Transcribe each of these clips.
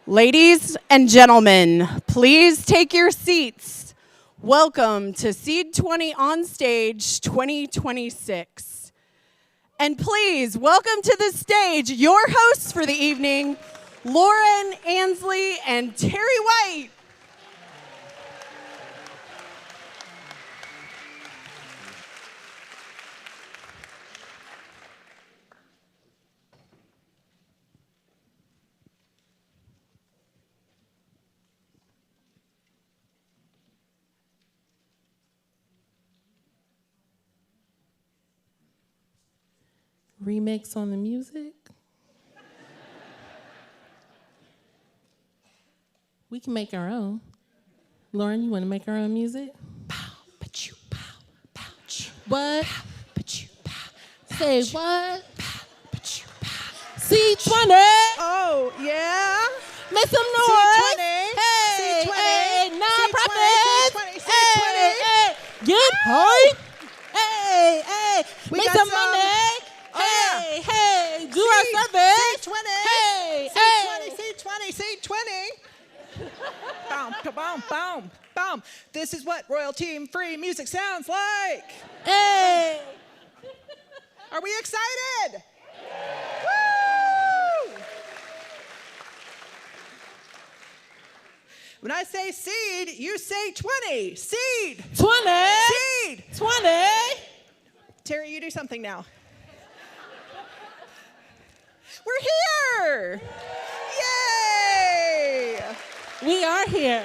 Ladies and gentlemen, please take your seats. Welcome to SEED20 OnStage 2026. And please welcome to the stage your hosts for the evening, Lauren Ansley and Terry White. Remix on the music. We can make our own. Lauren, you want to make our own music? Pow, pa-choo, pow, pow, choo. What? Pow, pa-choo, pow, pow, Say choo. what? Pow, pa-choo, pow. SEED20. Oh, yeah. Make some noise. SEED20. Hey, SEED20. hey, non-profit. SEED20. Hey, hey, get high. Hey, hey, We make got some some. money. Oh, Hey, hey, do our service. SEED20. Hey, SEED20. hey. SEED20. Boom, boom, boom, boom. This is what royalty-free music sounds like. Hey. Are we excited? Woo! When I say seed, you say 20. Seed. 20. Seed. 20. Terry, you do something now. We're here. Yay! We are here.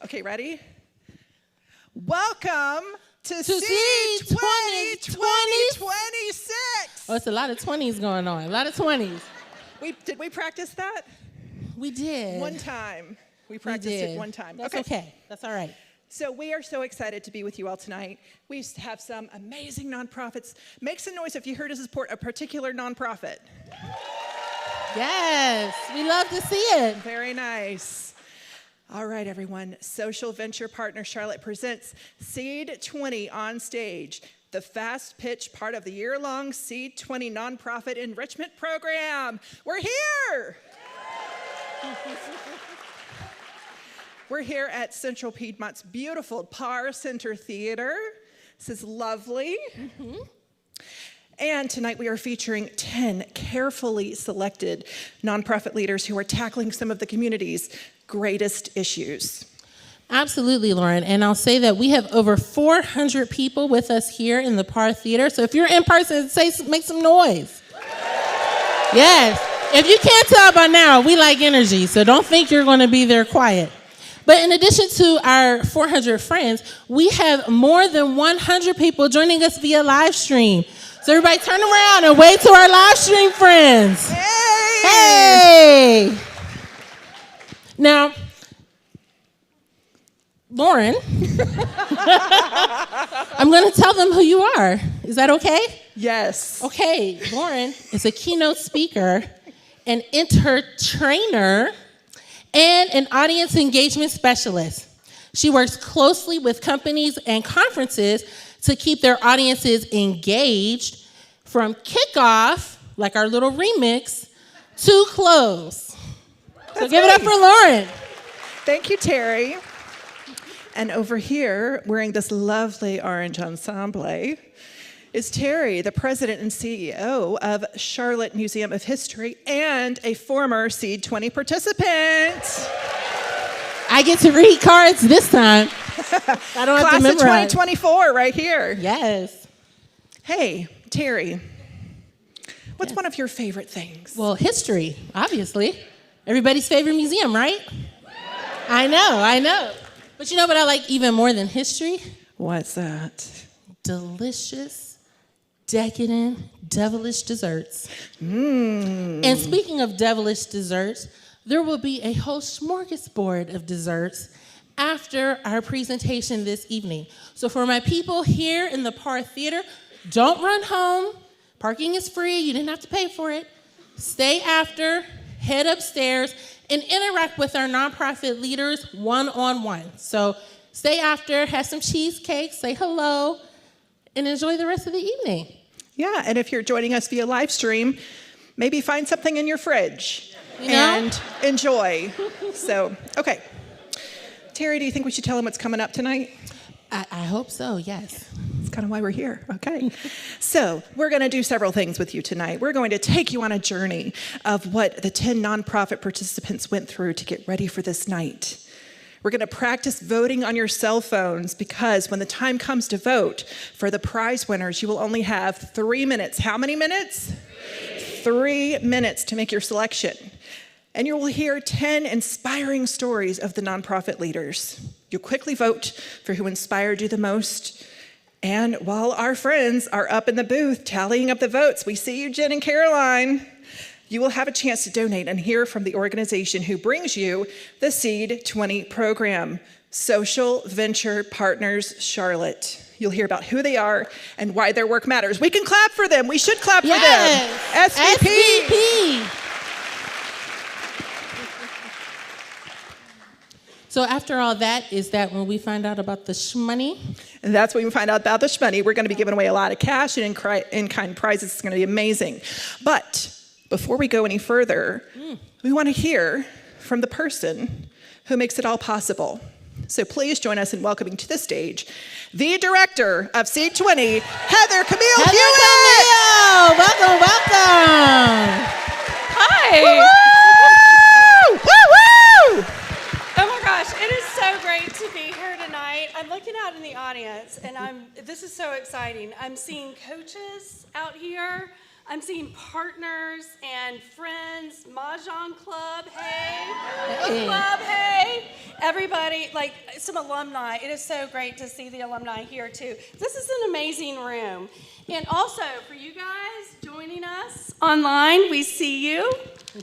Okay, ready? Welcome to SEED SEED20 2026. 2026. Oh, it's a lot of 20s going on. A lot of 20s. Did we practice that? We did. One time. We We practiced did. it one time. That's okay. That's all right. So we are so excited to be with you all tonight. We have some amazing nonprofits. Make some noise if you heard us support a particular nonprofit. Yes, we love to see it. Very nice. All right, everyone. Social Venture Partner Charlotte presents SEED20 OnStage, the fast pitch part of the year-long SEED20 nonprofit enrichment program. We're here. We're here at Central Piedmont's beautiful Parr Center Theater. This is lovely. And tonight we are featuring 10 carefully selected nonprofit leaders who are tackling some of the community's greatest issues. Absolutely, Lauren. And I'll say that we have over 400 people with us here in the Parr Theater. So if you're in person, make some noise. Yes. If you can't tell by now, we like energy. So don't think you're going to be there quiet. But in addition to our 400 friends, we have more than 100 people joining us via live stream. So everybody turn around and wave to our live stream friends. Hey! Hey! Now, Lauren, I'm going to tell them who you are. Is that okay? Yes. Okay, Lauren is a keynote speaker, an entertainer, and an audience engagement specialist. She works closely with companies and conferences to keep their audiences engaged from kickoff, like our little remix, to close. So give it up for Lauren. Thank you, Terry. And over here, wearing this lovely orange ensemble, is Terry, the president and CEO of Charlotte Museum of History and a former SEED20 participant. I get to read cards this time. I don't have to Class of memorize. 2024 right here. Yes. Hey, Terry, what's one of your favorite things? Well, history, obviously. Everybody's favorite museum, right? I know. But you know what I like even more than history? What's that? Delicious, decadent, devilish desserts. And speaking of devilish desserts, there will be a whole smorgasbord of desserts after our presentation this evening. So for my people here in the Parr Theater, don't run home. Parking is free. You didn't have to pay for it. Stay after, head upstairs, and interact with our nonprofit leaders one-on-one. So stay after, have some cheesecake, say hello, and enjoy the rest of the evening. Yeah, and if you're joining us via live stream, maybe find something in your fridge You know? and enjoy. So, okay. Terry, do you think we should tell them what's coming up tonight? I hope so, yes. That's kind of why we're here. Okay. So we're going to do several things with you tonight. We're going to take you on a journey of what the 10 nonprofit participants went through to get ready for this night. We're going to practice voting on your cell phones because when the time comes to vote for the prize winners, you will only have 3 minutes. How many minutes? 3 minutes to make your selection. And you will hear 10 inspiring stories of the nonprofit leaders. You'll quickly vote for who inspired you the most. And while our friends are up in the booth tallying up the votes, we see you, Jen and Caroline. You will have a chance to donate and hear from the organization who brings you the SEED20 program, Social Venture Partners Charlotte. You'll hear about who they are and why their work matters. We can clap for them. We should clap for them. SVP. So after all that, is that when we find out about the shmoney? And that's when we find out about the shmoney. We're going to be giving away a lot of cash and in-kind prizes. It's going to be amazing. But before we go any further, we want to hear from the person who makes it all possible. So please join us in welcoming to the stage the director of SEED20, Heather Camille Hewitt. Welcome, welcome. Hi. Woo! Woo! Woo! Oh my gosh, it is so great to be here tonight. I'm looking out in the audience and this is so exciting. I'm seeing coaches out here. I'm seeing partners and friends, Mahjong Club, hey. Book Club, hey. Everybody, like some alumni. It is so great to see the alumni here too. This is an amazing room. And also, for you guys joining us online, we see you.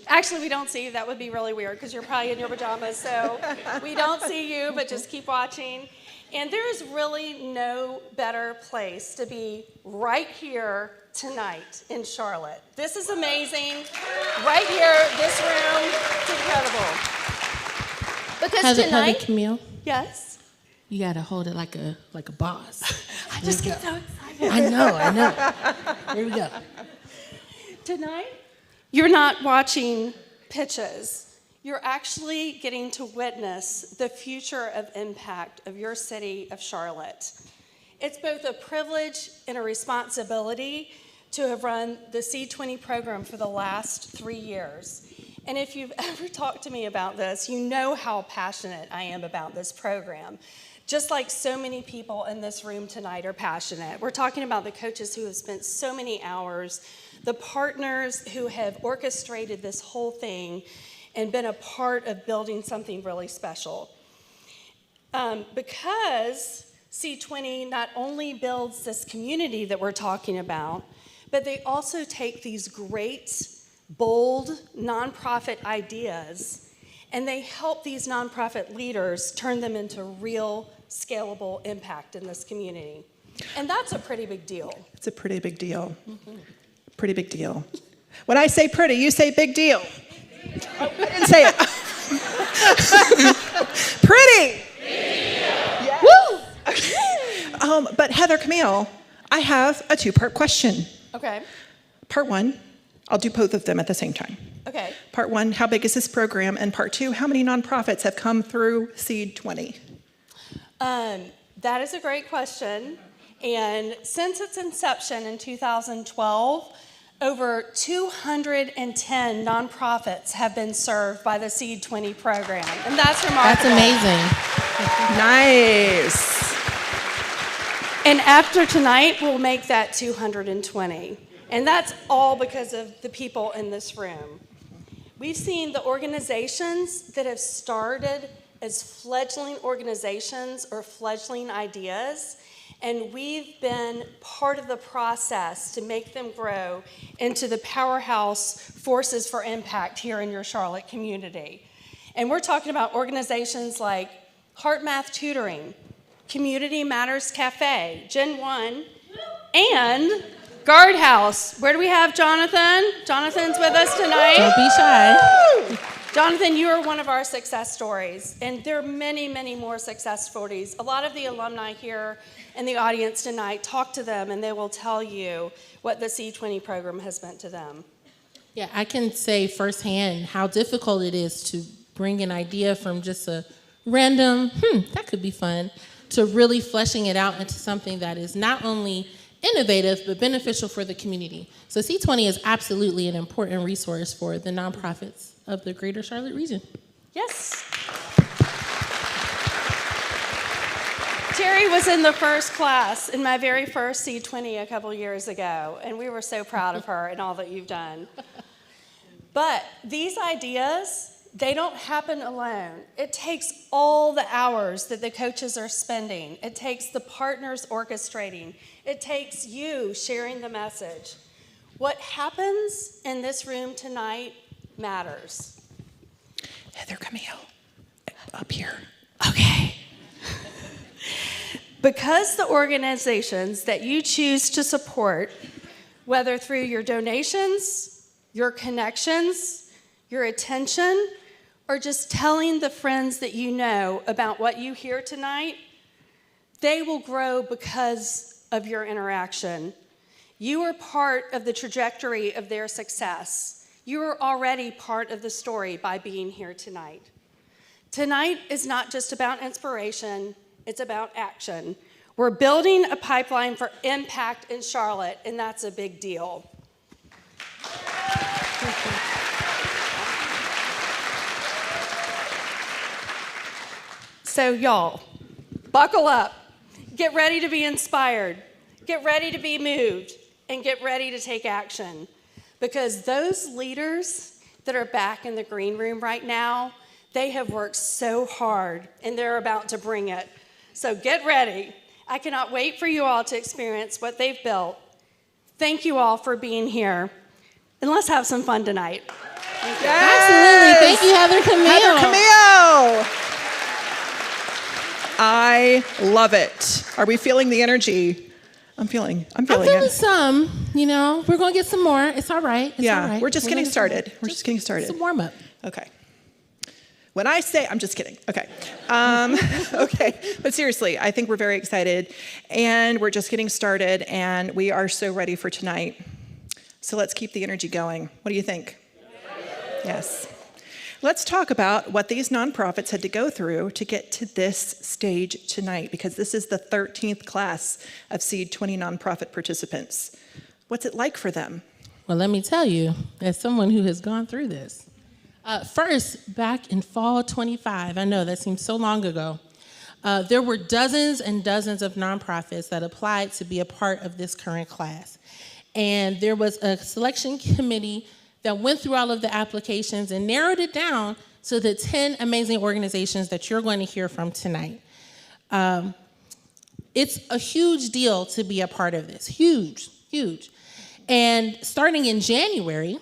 Actually, we don't see you. That would be really weird because you're probably in your pajamas. So we don't see you, but just keep watching. And there is really no better place to be right here tonight in Charlotte. This is amazing. Right here, this room, it's incredible. Because tonight, Heather Camille, yes, you gotta hold it like a boss. I just get so excited. I know. Here we go. Tonight, you're not watching pitches. You're actually getting to witness the future of impact of your city of Charlotte. It's both a privilege and a responsibility to have run the SEED20 program for the last 3 years. And if you've ever talked to me about this, you know how passionate I am about this program. Just like so many people in this room tonight are passionate. We're talking about the coaches who have spent so many hours, the partners who have orchestrated this whole thing and been a part of building something really special. Because SEED20 not only builds this community that we're talking about, but they also take these great, bold nonprofit ideas and they help these nonprofit leaders turn them into real, scalable impact in this community. And that's a pretty big deal. It's a pretty big deal. Pretty big deal. When I say pretty, you say big deal. Oh, I didn't say it. Pretty. Yes. Woo! But Heather Camille, I have a 2-part question. Okay. Part 1, I'll do both of them at the same time. Okay. Part 1, how big is this program? And Part 2, how many nonprofits have come through SEED20? That is a great question. And since its inception in 2012, over 210 nonprofits have been served by the SEED20 program. And that's remarkable. That's amazing. Nice. And after tonight, we'll make that 220. And that's all because of the people in this room. We've seen the organizations that have started as fledgling organizations or fledgling ideas, and we've been part of the process to make them grow into the powerhouse forces for impact here in your Charlotte community. And we're talking about organizations like Heart Math Tutoring, Community Matters Cafe, Gen 1, and Guardhouse. Where do we have Jonathan? Jonathan's with us tonight. Don't be shy. Jonathan, you are one of our success stories, and there are many, many more success stories. A lot of the alumni here in the audience tonight, talk to them, and they will tell you what the SEED20 program has meant to them. Yeah, I can say firsthand how difficult it is to bring an idea from just a random, that could be fun, to really fleshing it out into something that is not only innovative, but beneficial for the community. So SEED20 is absolutely an important resource for the nonprofits of the greater Charlotte region. Yes. Terry was in the first class in my very first SEED20 a couple years ago, and we were so proud of her and all that you've done. But these ideas, they don't happen alone. It takes all the hours that the coaches are spending. It takes the partners orchestrating. It takes you sharing the message. What happens in this room tonight matters. Heather Camille, up here. Okay. Because the organizations that you choose to support, whether through your donations, your connections, your attention, or just telling the friends that you know about what you hear tonight, they will grow because of your interaction. You are part of the trajectory of their success. You are already part of the story by being here tonight. Tonight is not just about inspiration, it's about action. We're building a pipeline for impact in Charlotte, and that's a big deal. So y'all, buckle up. Get ready to be inspired. Get ready to be moved, and get ready to take action. Because those leaders that are back in the green room right now, they have worked so hard, and they're about to bring it. So get ready. I cannot wait for you all to experience what they've built. Thank you all for being here, and let's have some fun tonight. Absolutely. Thank you, Heather Camille. Heather Camille. I love it. Are we feeling the energy? I'm feeling it. some, we're going to get some more. It's all right. It's all right. We're just getting started. We're just getting started. It's a warm up. Okay. When I say, I'm just kidding. Okay. Okay. But seriously, I think we're very excited, and we're just getting started, and we are so ready for tonight. So let's keep the energy going. What do you think? Yes. Let's talk about what these nonprofits had to go through to get to this stage tonight, because this is the 13th class of SEED20 nonprofit participants. What's it like for them? Well, let me tell you, as someone who has gone through this. First, back in fall 25, I know that seems so long ago, there were dozens and dozens of nonprofits that applied to be a part of this current class. And there was a selection committee that went through all of the applications and narrowed it down to the 10 amazing organizations that you're going to hear from tonight. It's a huge deal to be a part of this, huge, huge. And starting in January,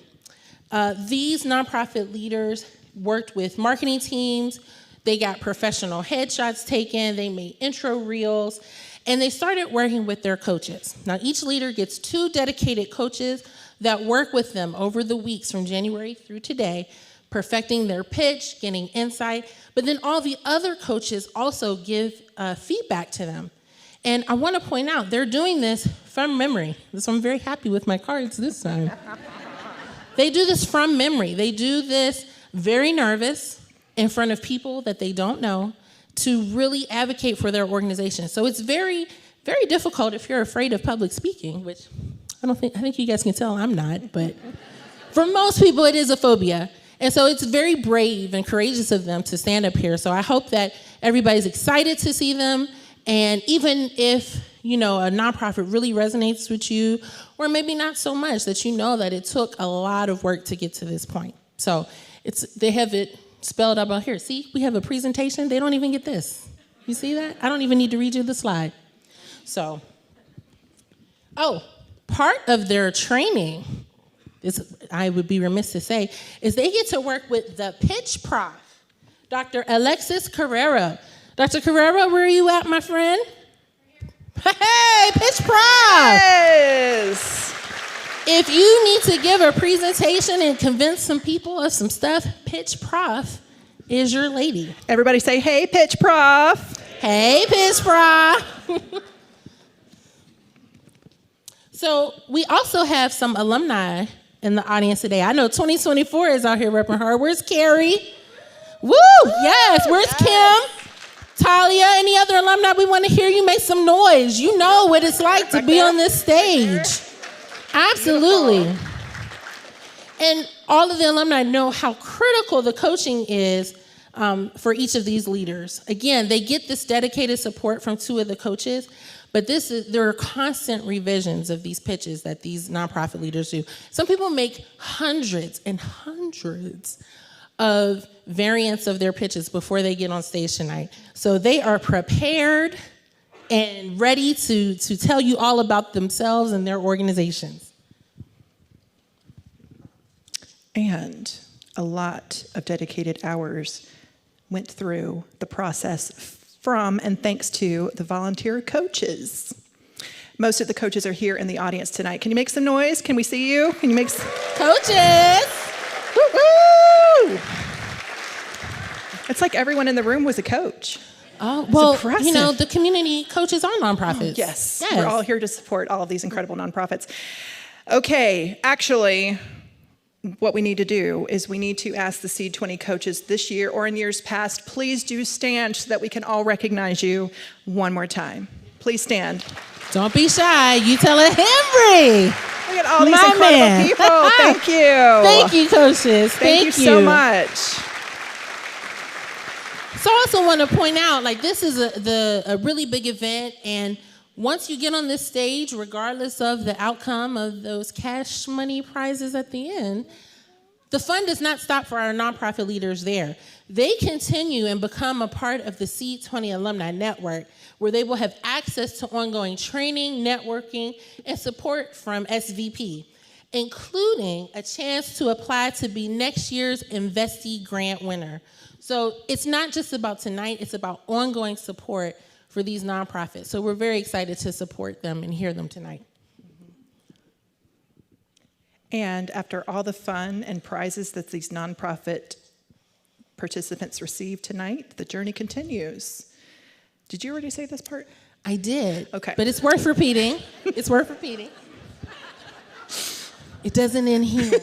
these nonprofit leaders worked with marketing teams, they got professional headshots taken, they made intro reels, and they started working with their coaches. Now, each leader gets 2 dedicated coaches that work with them over the weeks from January through today, perfecting their pitch, getting insight, but then all the other coaches also give feedback to them. And I want to point out, they're doing this from memory. So I'm very happy with my cards this time. They do this from memory. They do this very nervous in front of people that they don't know to really advocate for their organization. So it's very, very difficult if you're afraid of public speaking, which I think you guys can tell I'm not, but for most people it is a phobia. And so it's very brave and courageous of them to stand up here. So I hope that everybody's excited to see them. And even if, a nonprofit really resonates with you, or maybe not so much, that you know that it took a lot of work to get to this point. So they have it spelled out about here. See, we have a presentation. They don't even get this. You see that? I don't even need to read you the slide. So, part of their training, I would be remiss to say, is they get to work with the pitch prof, Dr. Alexis Carrera. Dr. Carrera, where are you at, my friend? Hey, pitch prof! Yes! If you need to give a presentation and convince some people of some stuff, Pitch Prof is your lady. Everybody say, hey, Pitch Prof. Hey, Pitch Prof. So we also have some alumni in the audience today. I know 2024 is out here repping hard. Where's Carrie? Woo! Yes. Where's Kim? Talia? Any other alumni? We want to hear you make some noise. You know what it's like to be on this stage. Absolutely. And all of the alumni know how critical the coaching is for each of these leaders. Again, they get this dedicated support from two of the coaches, but there are constant revisions of these pitches that these nonprofit leaders do. Some people make hundreds and hundreds of variants of their pitches before they get on stage tonight. So they are prepared and ready to tell you all about themselves and their organizations. And a lot of dedicated hours went through the process from and thanks to the volunteer coaches. Most of the coaches are here in the audience tonight. Can you make some noise? Can we see you? Can you make some... Coaches! Woo-woo! It's like everyone in the room was a coach. Oh, well, impressive. you know, the community coaches are nonprofits. Yes, we're all here to support all of these incredible nonprofits. Okay, actually, what we need to do is we need to ask the SEED20 coaches this year or in years past, please do stand so that we can all recognize you one more time. Please stand. Don't be shy. You tell it, Henry. Look at all these incredible people. Thank you. Thank you, coaches. Thank you so much. So I also want to point out, like, this is a really big event, and once you get on this stage, regardless of the outcome of those cash money prizes at the end, the fun does not stop for our nonprofit leaders there. They continue and become a part of the SEED20 Alumni Network, where they will have access to ongoing training, networking, and support from SVP, including a chance to apply to be next year's Investee Grant winner. So it's not just about tonight, it's about ongoing support for these nonprofits. So we're very excited to support them and hear them tonight. And after all the fun and prizes that these nonprofit participants received tonight, the journey continues. Did you already say this part? I did. Okay. But it's worth repeating. It's worth repeating. It doesn't end here.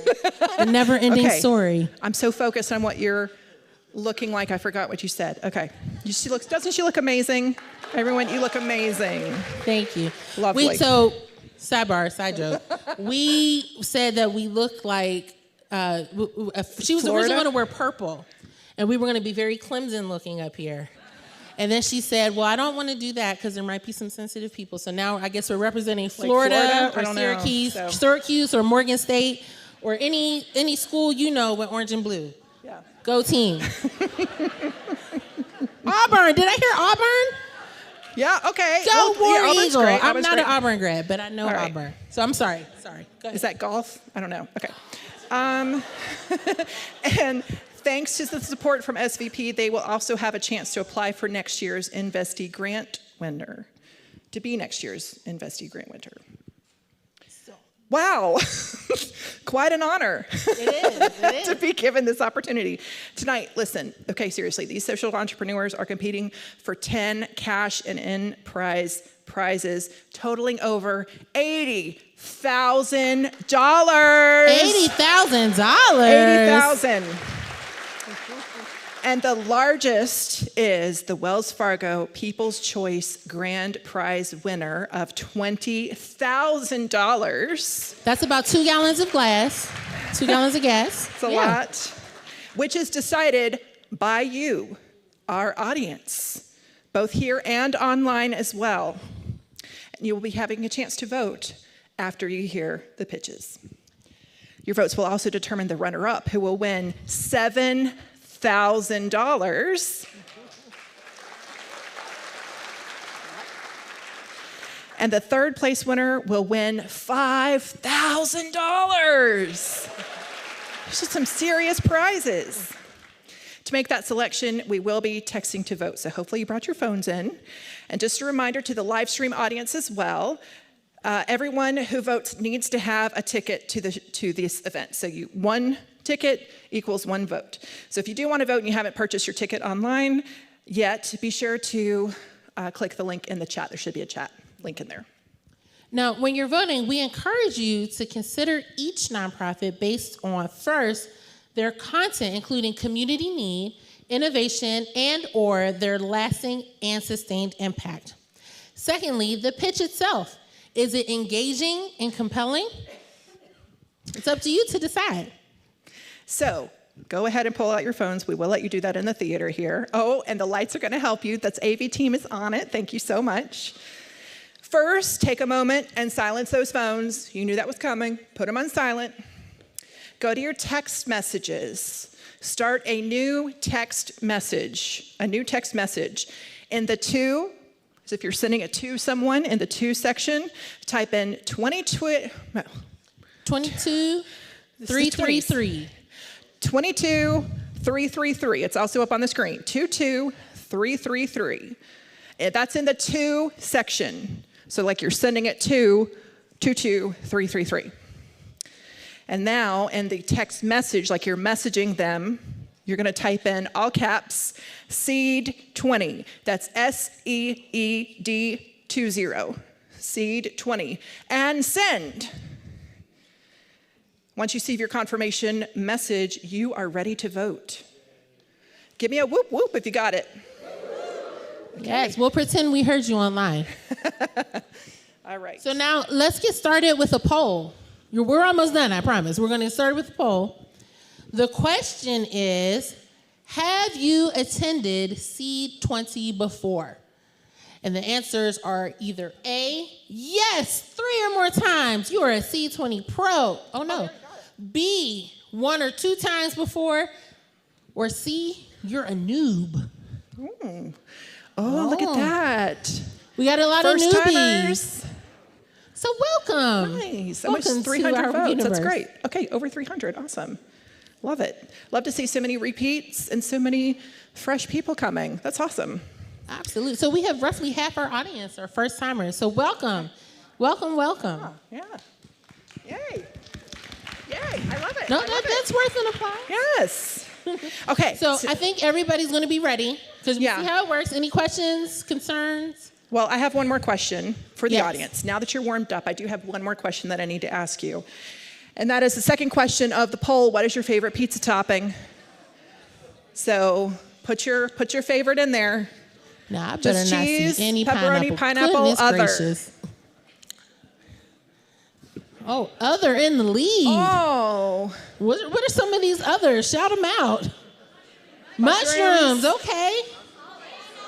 A never-ending story. I'm so focused on what you're looking like, I forgot what you said. Okay. Doesn't she look amazing? Everyone, you look amazing. Thank you. Lovely. So, side joke. We said that we look like, she was originally going to wear purple, and we were going to be very Clemson looking up here. And then she said, well, I don't want to do that because there might be some sensitive people. So now I guess we're representing Florida or Syracuse or Morgan State or any school you know with orange and blue. Yeah. Go team. Auburn. Did I hear Auburn? Yeah, okay. Go War Eagle. Great. I'm not an Auburn grad, but I know Auburn. So I'm sorry. Go ahead. Is that golf? I don't know. Okay. And thanks to the support from SVP, they will also have a chance to apply for next year's Investee Grant winner, to be next year's Investee Grant winner. Wow, quite an honor It is. to be given this opportunity. Tonight, listen, okay, seriously, these social entrepreneurs are competing for 10 cash and prizes totaling over $80,000. $80,000. $80,000. And the largest is the Wells Fargo People's Choice Grand Prize winner of $20,000. That's about 2 gallons of glass, 2 gallons of gas. It's a lot. Which is decided by you, our audience, both here and online as well. And you will be having a chance to vote after you hear the pitches. Your votes will also determine the runner-up, who will win $7,000. And the third place winner will win $5,000. There's just some serious prizes. To make that selection, we will be texting to vote, so hopefully you brought your phones in. And just a reminder to the live stream audience as well, Everyone who votes needs to have a ticket to this event. So one ticket equals one vote. So if you do want to vote and you haven't purchased your ticket online yet, be sure to click the link in the chat. There should be a chat link in there. Now, when you're voting, we encourage you to consider each nonprofit based on, first, their content, including community need, innovation, and/or their lasting and sustained impact. Secondly, the pitch itself. Is it engaging and compelling? It's up to you to decide. So go ahead and pull out your phones. We will let you do that in the theater here. Oh, and the lights are going to help you. That's AV team is on it. Thank you so much. First, take a moment and silence those phones. You knew that was coming. Put them on silent. Go to your text messages. Start a new text message. In the to, so if you're sending it to someone, in the to section, type in 22333. 22333. It's also up on the screen. 22333. That's in the to section. So like you're sending it to 22333. And now in the text message, like you're messaging them, you're going to type in all caps SEED20. That's SEED20. SEED20. And send. Once you see your confirmation message, you are ready to vote. Give me a whoop whoop if you got it. Okay. Yes, we'll pretend we heard you online. All right. So now let's get started with a poll. We're almost done, I promise. We're going to start with a poll. The question is, have you attended SEED20 before? And the answers are either A, yes, 3 or more times. You are a SEED20 pro. Oh, no. B, 1 or 2 times before. Or C, you're a noob. Oh, look at that. We got a lot of newbies. First-timers. So welcome. Nice. Welcome Almost 300 to our votes. universe. That's great. Okay, over 300. Awesome. Love it. Love to see so many repeats and so many fresh people coming. That's awesome. Absolutely. So we have roughly half our audience are first timers. So welcome. Welcome, welcome. Yeah. Yay. Yay. I love it. No, that's worth an applause. Yes. Okay. So I think everybody's going to be ready because we see how it works. Any questions, concerns? Well, I have one more question for the Yes. audience. Now that you're warmed up, I do have one more question that I need to ask you. And that is the second question of the poll. What is your favorite pizza topping? So put your favorite in there. Nah, I better Just not cheese, see any pepperoni, pineapple, Goodness other. gracious. Oh, other in the lead. Oh. What are some of these others? Shout them out. Mushrooms. Okay.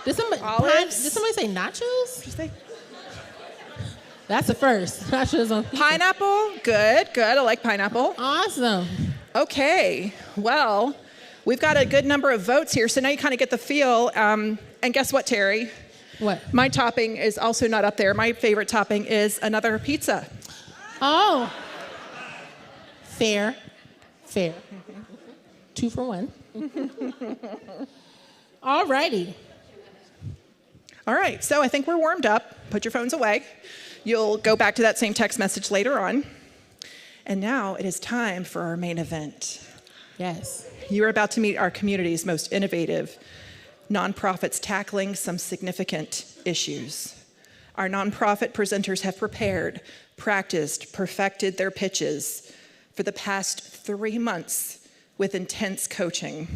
Did somebody say nachos? Did you say? That's the first. Nachos on pizza. Pineapple. Good. I like pineapple. Awesome. Okay. Well, we've got a good number of votes here, so now you kind of get the feel. And guess what, Terry? What? My topping is also not up there. My favorite topping is another pizza. Oh. Fair. 2 for 1. All righty. All right, so I think we're warmed up. Put your phones away. You'll go back to that same text message later on. And now it is time for our main event. Yes. You are about to meet our community's most innovative nonprofits tackling some significant issues. Our nonprofit presenters have prepared, practiced, perfected their pitches for the past 3 months with intense coaching.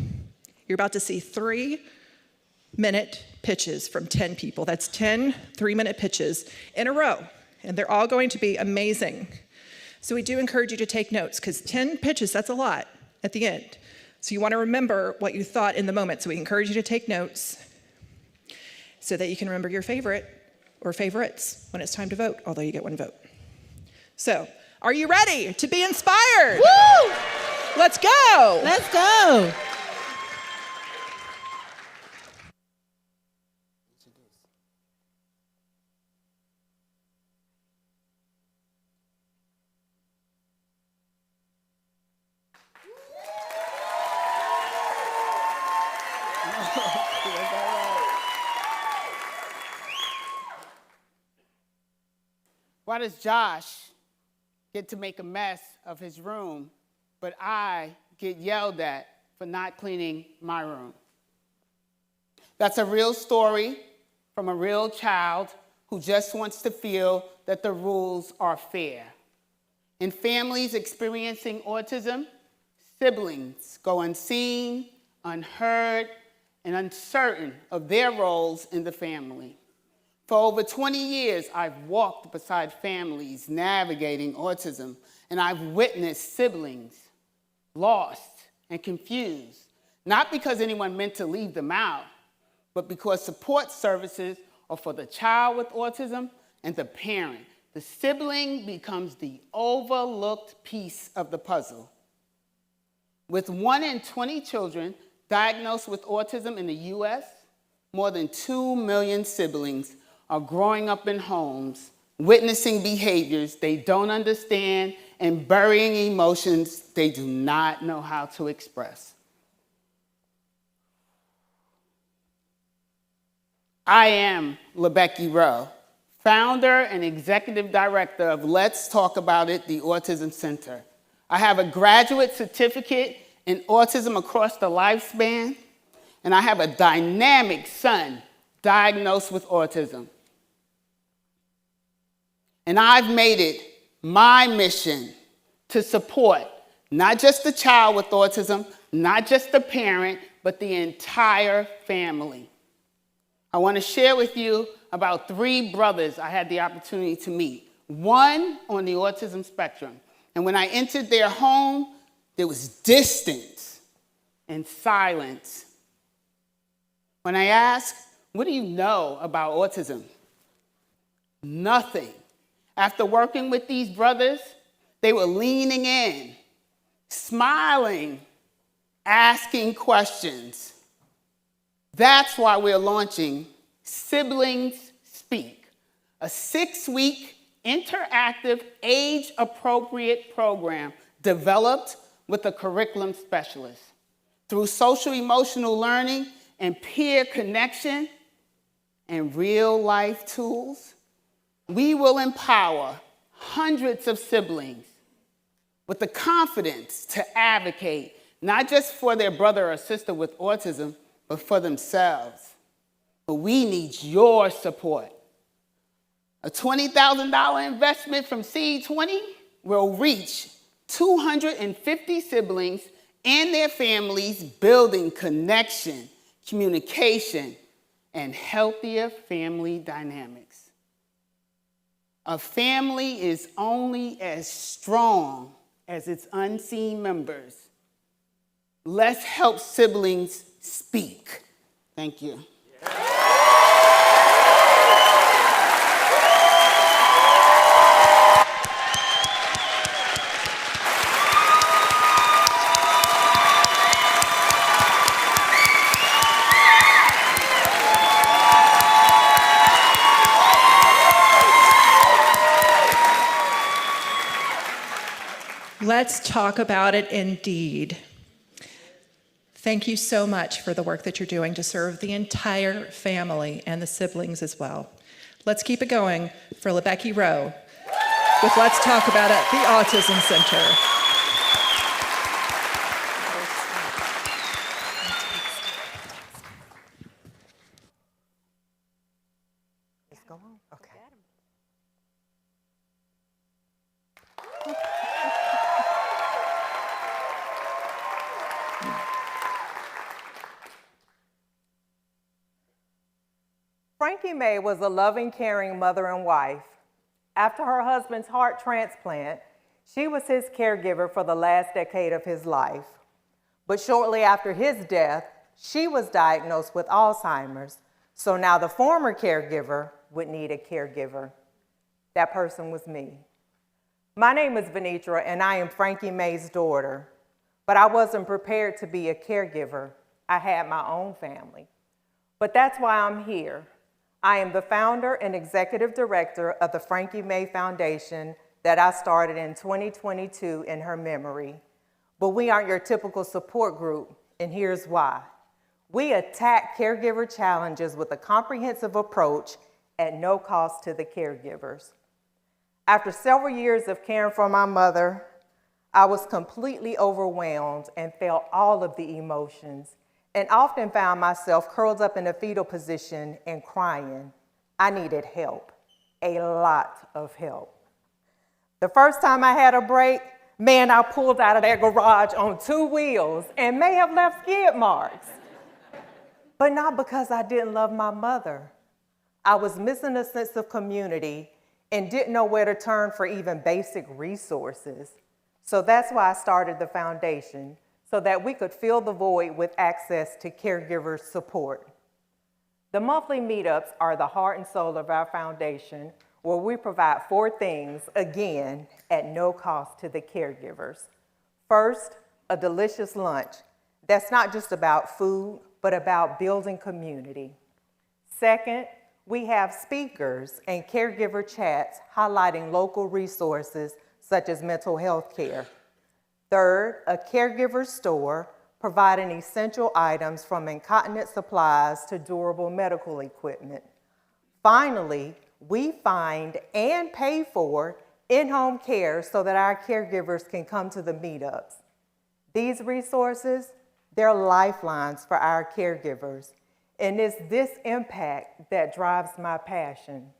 You're about to see 3-minute pitches from 10 people. That's 10 3-minute pitches in a row, and they're all going to be amazing. So we do encourage you to take notes, because 10 pitches, that's a lot at the end. So you want to remember what you thought in the moment. So we encourage you to take notes so that you can remember your favorite or favorites when it's time to vote, although you get 1 vote. So, are you ready to be inspired? Woo! Let's go! Let's go! Why does Josh get to make a mess of his room, but I get yelled at for not cleaning my room? That's a real story from a real child who just wants to feel that the rules are fair. In families experiencing autism, siblings go unseen, unheard, and uncertain of their roles in the family. For over 20 years, I've walked beside families navigating autism, and I've witnessed siblings lost and confused, not because anyone meant to leave them out, but because support services are for the child with autism and the parent. The sibling becomes the overlooked piece of the puzzle. With 1 in 20 children diagnosed with autism in the US, more than 2 million siblings are growing up in homes, witnessing behaviors they don't understand and burying emotions they do not know how to express. I am LeBecky Rowe, founder and executive director of Let's Talk About It, the Autism Center. I have a graduate certificate in autism across the lifespan, and I have a dynamic son diagnosed with autism. And I've made it my mission to support not just the child with autism, not just the parent, but the entire family. I want to share with you about 3 brothers I had the opportunity to meet, one on the autism spectrum. And when I entered their home, there was distance and silence. When I asked, "What do you know about autism?" Nothing. After working with these brothers, they were leaning in, smiling, asking questions. That's why we're launching Siblings Speak, a 6-week interactive, age-appropriate program developed with a curriculum specialist. Through social-emotional learning and peer connection and real-life tools, we will empower hundreds of siblings with the confidence to advocate not just for their brother or sister with autism, but for themselves. But we need your support. A $20,000 investment from SEED20 will reach 250 siblings and their families, building connection, communication, and healthier family dynamics. A family is only as strong as its unseen members. Let's help siblings speak. Thank you. Let's talk about it indeed. Thank you so much for the work that you're doing to serve the entire family and the siblings as well. Let's keep it going for LeBecky Rowe with Let's Talk About It, the Autism Center. Go on. Okay. Frankie Mae was a loving, caring mother and wife. After her husband's heart transplant, she was his caregiver for the last decade of his life. But shortly after his death, she was diagnosed with Alzheimer's, so now the former caregiver would need a caregiver. That person was me. My name is Venitra, and I am Frankie Mae's daughter, but I wasn't prepared to be a caregiver. I had my own family. But that's why I'm here. I am the founder and executive director of the Frankie Mae Foundation that I started in 2022 in her memory. But we aren't your typical support group, and here's why. We attack caregiver challenges with a comprehensive approach at no cost to the caregivers. After several years of caring for my mother, I was completely overwhelmed and felt all of the emotions, and often found myself curled up in a fetal position and crying. I needed help, a lot of help. The first time I had a break, man, I pulled out of that garage on 2 wheels and may have left skid marks. But not because I didn't love my mother. I was missing a sense of community and didn't know where to turn for even basic resources. So that's why I started the foundation, so that we could fill the void with access to caregiver support. The monthly meetups are the heart and soul of our foundation, where we provide 4 things, again, at no cost to the caregivers. First, a delicious lunch. That's not just about food, but about building community. Second, we have speakers and caregiver chats highlighting local resources such as mental health care. Third, a caregiver store providing essential items from incontinence supplies to durable medical equipment. Finally, we find and pay for in-home care so that our caregivers can come to the meetups. These resources, they're lifelines for our caregivers, and it's this impact that drives my passion.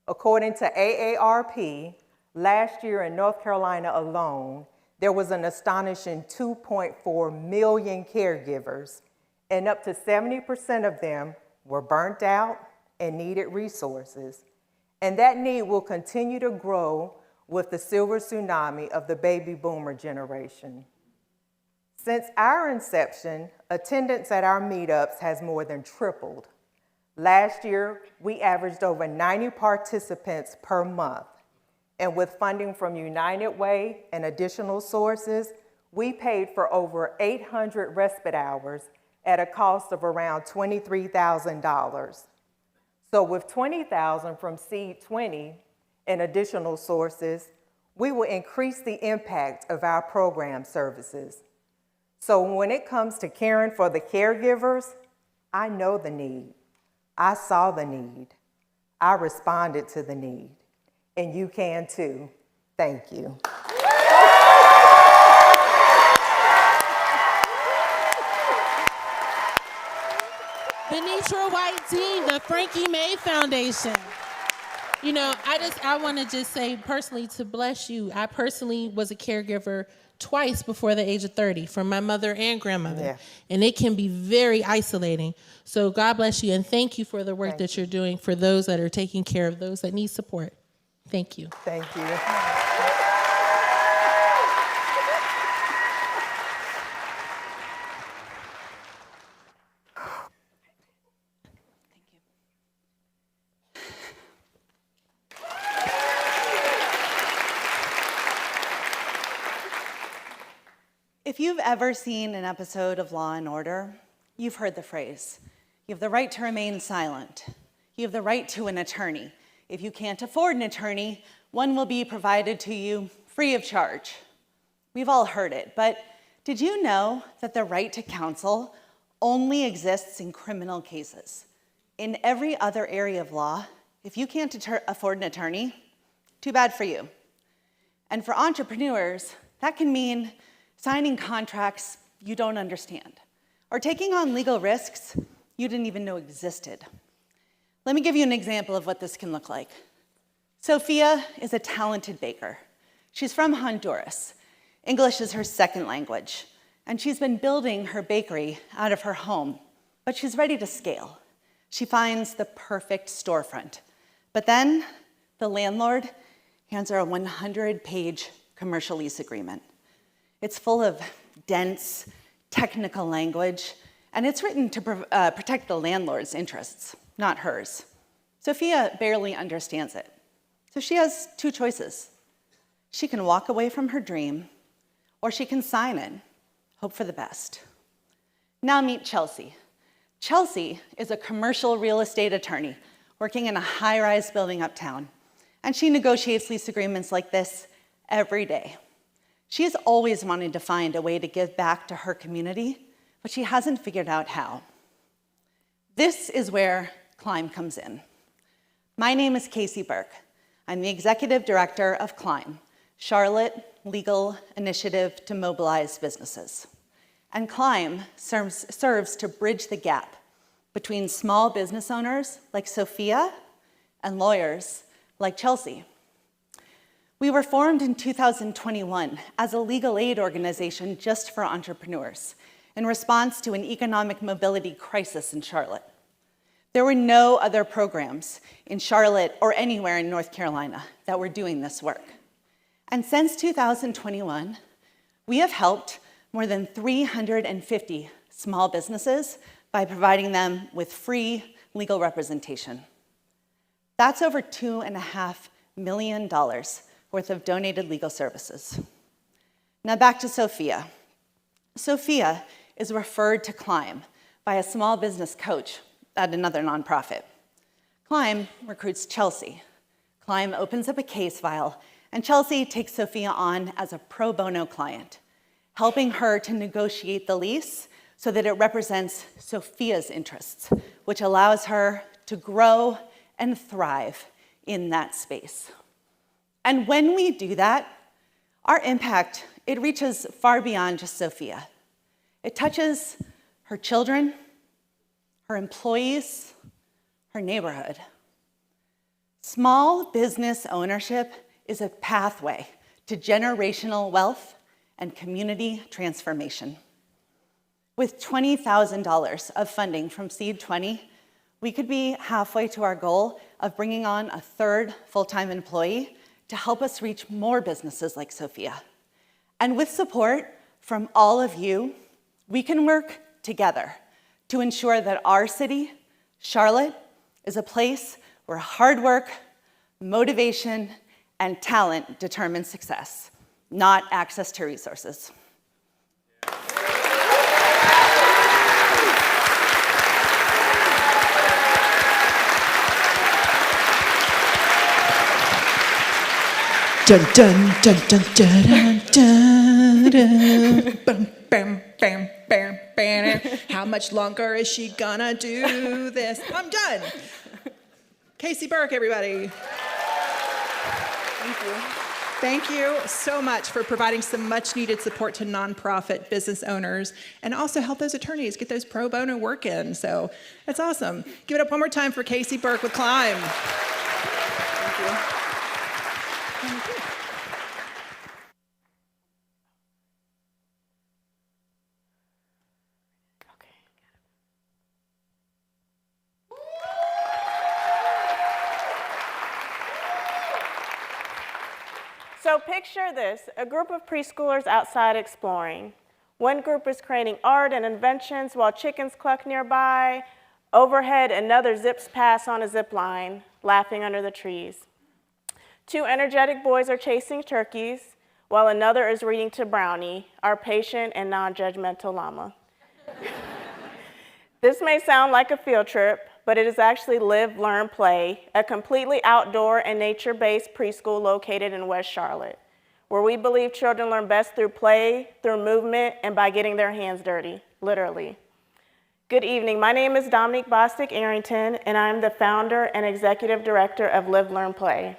According to AARP, last year in North Carolina alone, there was an astonishing 2.4 million caregivers, and up to 70% of them were burnt out and needed resources. And that need will continue to grow with the silver tsunami of the baby boomer generation. Since our inception, attendance at our meetups has more than tripled. Last year, we averaged over 90 participants per month. And with funding from United Way and additional sources, we paid for over 800 respite hours at a cost of around $23,000. So with $20,000 from SEED20 and additional sources, we will increase the impact of our program services. So when it comes to caring for the caregivers, I know the need. I saw the need. I responded to the need. And you can too. Thank you. Benitra White Team, the Frankie Mae Foundation. You know, I want to just say personally to bless you. I personally was a caregiver twice before the age of 30 from my mother and grandmother. Yeah. And it can be very isolating. So God bless you and thank you for the work that you're doing for those that are taking care of those that need support. Thank you. Thank you. If you've ever seen an episode of Law and Order, you've heard the phrase, you have the right to remain silent. You have the right to an attorney. If you can't afford an attorney, one will be provided to you free of charge. We've all heard it, but did you know that the right to counsel only exists in criminal cases? In every other area of law, if you can't afford an attorney, too bad for you. And for entrepreneurs, that can mean signing contracts you don't understand, or taking on legal risks you didn't even know existed. Let me give you an example of what this can look like. Sophia is a talented baker. She's from Honduras. English is her second language, and she's been building her bakery out of her home, but she's ready to scale. She finds the perfect storefront, but then the landlord hands her a 100-page commercial lease agreement. It's full of dense, technical language, and it's written to protect the landlord's interests, not hers. Sophia barely understands it. So she has 2 choices. She can walk away from her dream, or she can sign it, hope for the best. Now meet Chelsea. Chelsea is a commercial real estate attorney working in a high-rise building uptown, and she negotiates lease agreements like this every day. She's always wanted to find a way to give back to her community, but she hasn't figured out how. This is where Climb comes in. My name is Casey Burke. I'm the executive director of CLIMB, Charlotte Legal Initiative to Mobilize Businesses. And CLIMB serves to bridge the gap between small business owners like Sophia and lawyers like Chelsea. We were formed in 2021 as a legal aid organization just for entrepreneurs in response to an economic mobility crisis in Charlotte. There were no other programs in Charlotte or anywhere in North Carolina that were doing this work. And since 2021, we have helped more than 350 small businesses by providing them with free legal representation. That's over $2.5 million worth of donated legal services. Now back to Sophia. Sophia is referred to CLIMB by a small business coach at another nonprofit. CLIMB recruits Chelsea. CLIMB opens up a case file, and Chelsea takes Sophia on as a pro bono client, helping her to negotiate the lease so that it represents Sophia's interests, which allows her to grow and thrive in that space. And when we do that, our impact, it reaches far beyond just Sophia. It touches her children, her employees, her neighborhood. Small business ownership is a pathway to generational wealth and community transformation. With $20,000 of funding from SEED20, we could be halfway to our goal of bringing on a third full-time employee to help us reach more businesses like Sophia. And with support from all of you, we can work together to ensure that our city, Charlotte, is a place where hard work, motivation, and talent determine success, not access to resources. Dun dun dun dun dun dun dun. Bam bam bam bam bam. How much longer is she gonna do this? I'm done. Casey Burke, everybody. Thank you. Thank you so much for providing some much needed support to nonprofit business owners and also help those attorneys get those pro bono work in. So that's awesome. Give it up one more time for Casey Burke with CLIMB. Thank you. Thank you. So picture this, a group of preschoolers outside exploring. One group is creating art and inventions while chickens cluck nearby. Overhead, another zips past on a zip line, laughing under the trees. Two energetic boys are chasing turkeys, while another is reading to Brownie, our patient and non-judgmental llama. This may sound like a field trip, but it is actually Live, Learn, Play, a completely outdoor and nature-based preschool located in West Charlotte, where we believe children learn best through play, through movement, and by getting their hands dirty, literally. Good evening. My name is Dominique Bostic-Arrington, and I'm the founder and executive director of Live, Learn, Play.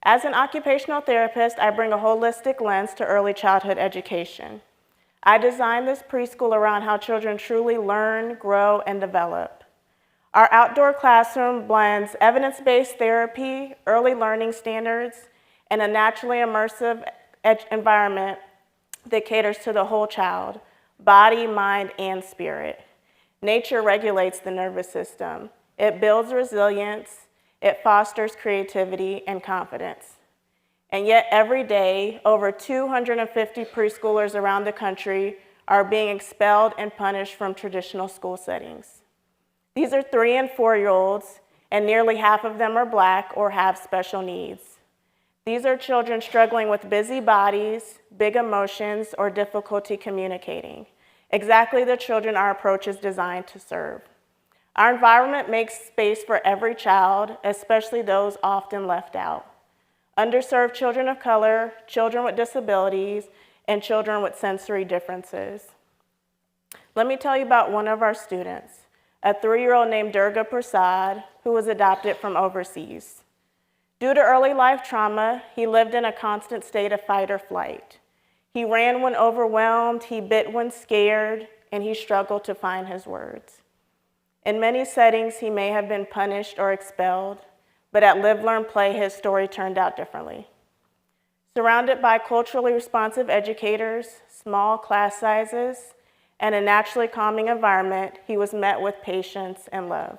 As an occupational therapist, I bring a holistic lens to early childhood education. I designed this preschool around how children truly learn, grow, and develop. Our outdoor classroom blends evidence-based therapy, early learning standards, and a naturally immersive environment that caters to the whole child, body, mind, and spirit. Nature regulates the nervous system. It builds resilience. It fosters creativity and confidence. And yet every day, over 250 preschoolers around the country are being expelled and punished from traditional school settings. These are 3- and 4-year-olds, and nearly half of them are Black or have special needs. These are children struggling with busy bodies, big emotions, or difficulty communicating. Exactly the children our approach is designed to serve. Our environment makes space for every child, especially those often left out. Underserved children of color, children with disabilities, and children with sensory differences. Let me tell you about one of our students, a 3-year-old named Durga Prasad, who was adopted from overseas. Due to early life trauma, he lived in a constant state of fight or flight. He ran when overwhelmed, he bit when scared, and he struggled to find his words. In many settings, he may have been punished or expelled, but at Live, Learn, Play, his story turned out differently. Surrounded by culturally responsive educators, small class sizes, and a naturally calming environment, he was met with patience and love.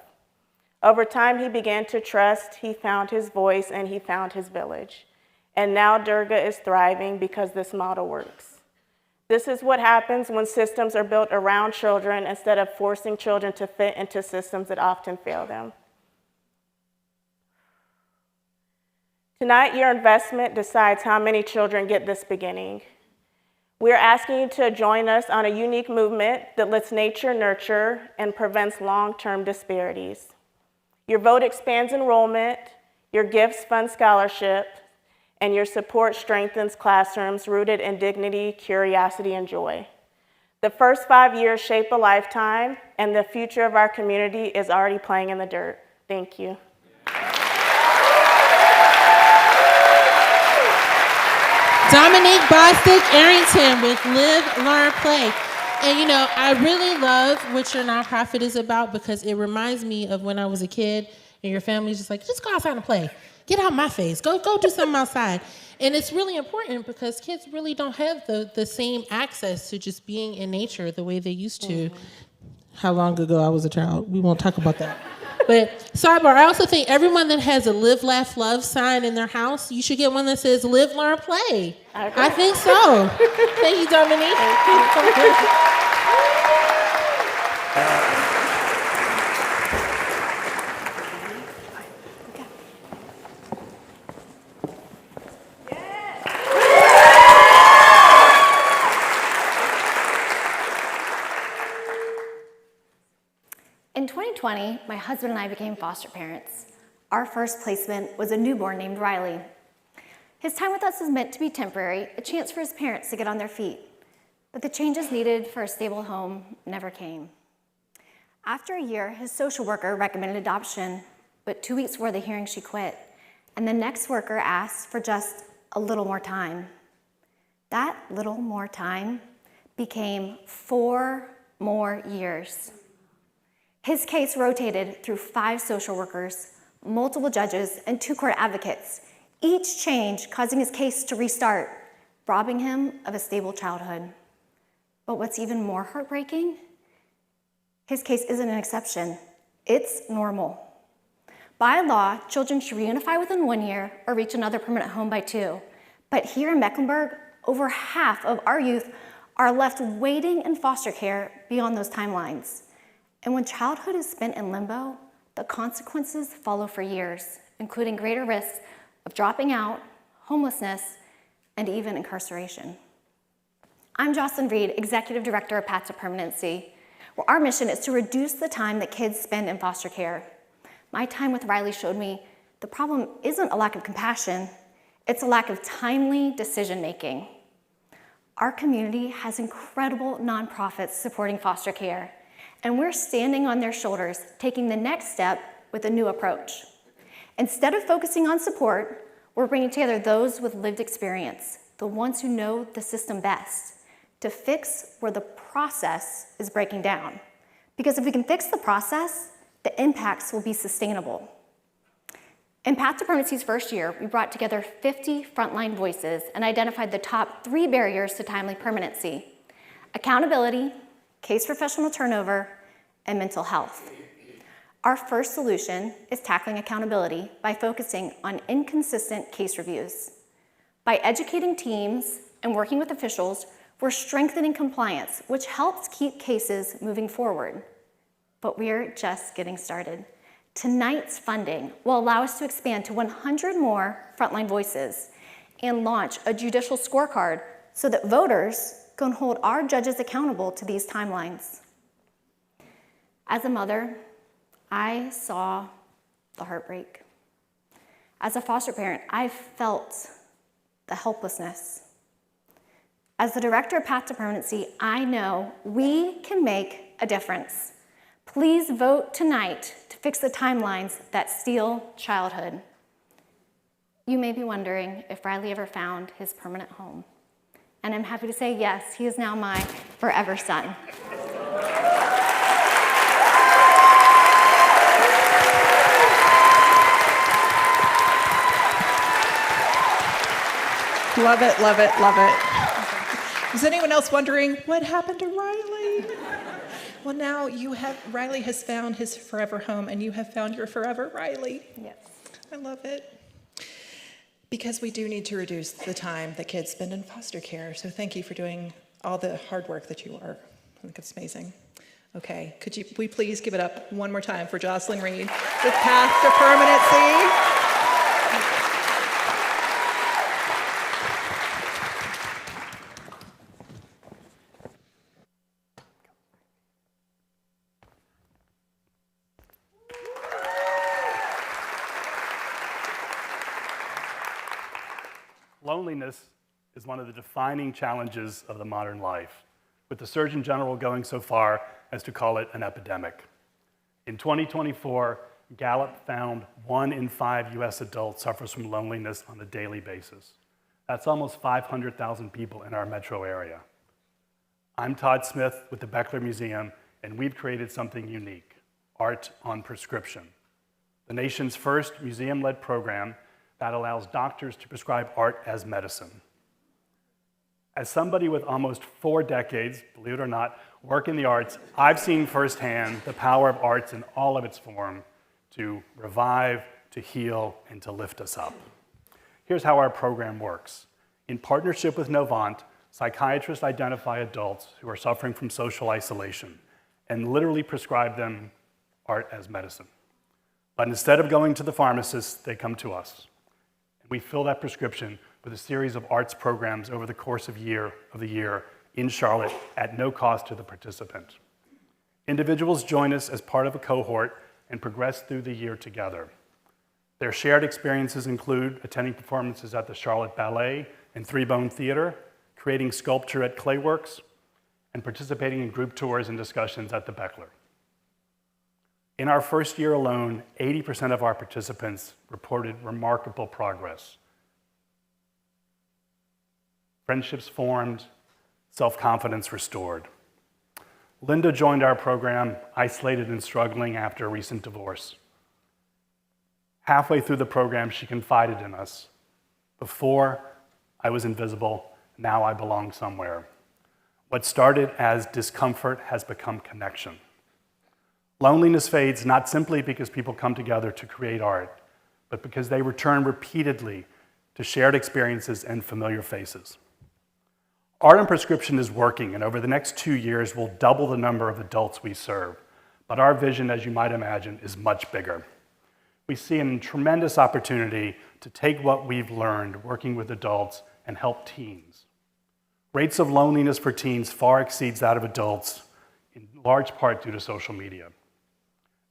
Over time, he began to trust, he found his voice, and he found his village. And now Durga is thriving because this model works. This is what happens when systems are built around children instead of forcing children to fit into systems that often fail them. Tonight, your investment decides how many children get this beginning. We are asking you to join us on a unique movement that lets nature nurture and prevents long-term disparities. Your vote expands enrollment, your gifts fund scholarship, and your support strengthens classrooms rooted in dignity, curiosity, and joy. The first 5 years shape a lifetime, and the future of our community is already playing in the dirt. Thank you. Dominique Bostic-Arrington with Live, Learn, Play. And you know, I really love what your nonprofit is about because it reminds me of when I was a kid and your family's just like, just go outside and play. Get out my face. Go do something outside. And it's really important because kids really don't have the same access to just being in nature the way they used to. How long ago I was a child. We won't talk about that. But sidebar, I also think everyone that has a Live, Laugh, Love sign in their house, you should get one that says Live, Learn, Play. I think so. Thank you, Dominique. In 2020, my husband and I became foster parents. Our first placement was a newborn named Riley. His time with us was meant to be temporary, a chance for his parents to get on their feet. But the changes needed for a stable home never came. After a year, his social worker recommended adoption, but 2 weeks before the hearing, she quit. And the next worker asked for just a little more time. That little more time became 4 more years. His case rotated through 5 social workers, multiple judges, and 2 court advocates, each change causing his case to restart, robbing him of a stable childhood. But what's even more heartbreaking, his case isn't an exception, it's normal. By law, children should reunify within 1 year or reach another permanent home by 2. But here in Mecklenburg, over half of our youth are left waiting in foster care beyond those timelines. And when childhood is spent in limbo, the consequences follow for years, including greater risks of dropping out, homelessness, and even incarceration. I'm Jocelyn Reed, Executive Director of Path to Permanency, where our mission is to reduce the time that kids spend in foster care. My time with Riley showed me the problem isn't a lack of compassion, it's a lack of timely decision-making. Our community has incredible nonprofits supporting foster care, and we're standing on their shoulders, taking the next step with a new approach. Instead of focusing on support, we're bringing together those with lived experience, the ones who know the system best, to fix where the process is breaking down. Because if we can fix the process, the impacts will be sustainable. In Path to Permanency's first year, we brought together 50 frontline voices and identified the top 3 barriers to timely permanency: accountability, case professional turnover, and mental health. Our first solution is tackling accountability by focusing on inconsistent case reviews. By educating teams and working with officials, we're strengthening compliance, which helps keep cases moving forward. But we're just getting started. Tonight's funding will allow us to expand to 100 more frontline voices and launch a judicial scorecard so that voters can hold our judges accountable to these timelines. As a mother, I saw the heartbreak. As a foster parent, I felt the helplessness. As the director of Path to Permanency, I know we can make a difference. Please vote tonight to fix the timelines that steal childhood. You may be wondering if Riley ever found his permanent home. And I'm happy to say yes, he is now my forever son. Love it, love it, love it. Is anyone else wondering what happened to Riley? Well, now Riley has found his forever home, and you have found your forever Riley. Yes. I love it. Because we do need to reduce the time that kids spend in foster care. So thank you for doing all the hard work that you are. I think it's amazing. Okay, could we please give it up one more time for Jocelyn Reed with Path to Permanency? Loneliness is one of the defining challenges of the modern life, with the Surgeon General going so far as to call it an epidemic. In 2024, Gallup found 1 in 5 US adults suffers from loneliness on a daily basis. That's almost 500,000 people in our metro area. I'm Todd Smith with the Beckler Museum, and we've created something unique, Art on Prescription, the nation's first museum-led program that allows doctors to prescribe art as medicine. As somebody with almost 4 decades, believe it or not, work in the arts, I've seen firsthand the power of arts in all of its form to revive, to heal, and to lift us up. Here's how our program works. In partnership with Novant, psychiatrists identify adults who are suffering from social isolation and literally prescribe them art as medicine. But instead of going to the pharmacist, they come to us. We fill that prescription with a series of arts programs over the course of the year in Charlotte at no cost to the participant. Individuals join us as part of a cohort and progress through the year together. Their shared experiences include attending performances at the Charlotte Ballet and Three Bone Theater, creating sculpture at Clayworks, and participating in group tours and discussions at the Beckler. In our first year alone, 80% of our participants reported remarkable progress. Friendships formed, self-confidence restored. Linda joined our program isolated and struggling after a recent divorce. Halfway through the program, she confided in us. Before, I was invisible, now I belong somewhere. What started as discomfort has become connection. Loneliness fades not simply because people come together to create art, but because they return repeatedly to shared experiences and familiar faces. Art on Prescription is working, and over the next 2 years, we'll double the number of adults we serve. But our vision, as you might imagine, is much bigger. We see a tremendous opportunity to take what we've learned working with adults and help teens. Rates of loneliness for teens far exceeds that of adults, in large part due to social media.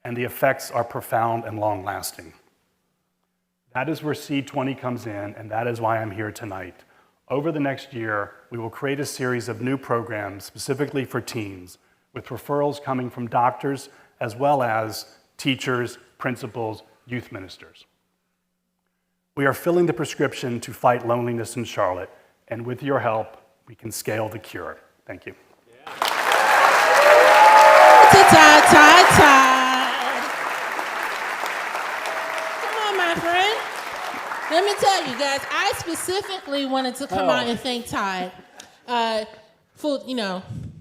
And the effects are profound and long-lasting. That is where SEED20 comes in, and that is why I'm here tonight. Over the next year, we will create a series of new programs specifically for teens, with referrals coming from doctors as well as teachers, principals, youth ministers. We are filling the prescription to fight loneliness in Charlotte, and with your help, we can scale the cure. Thank you. Let me tell you guys, I specifically wanted to come out and thank Todd.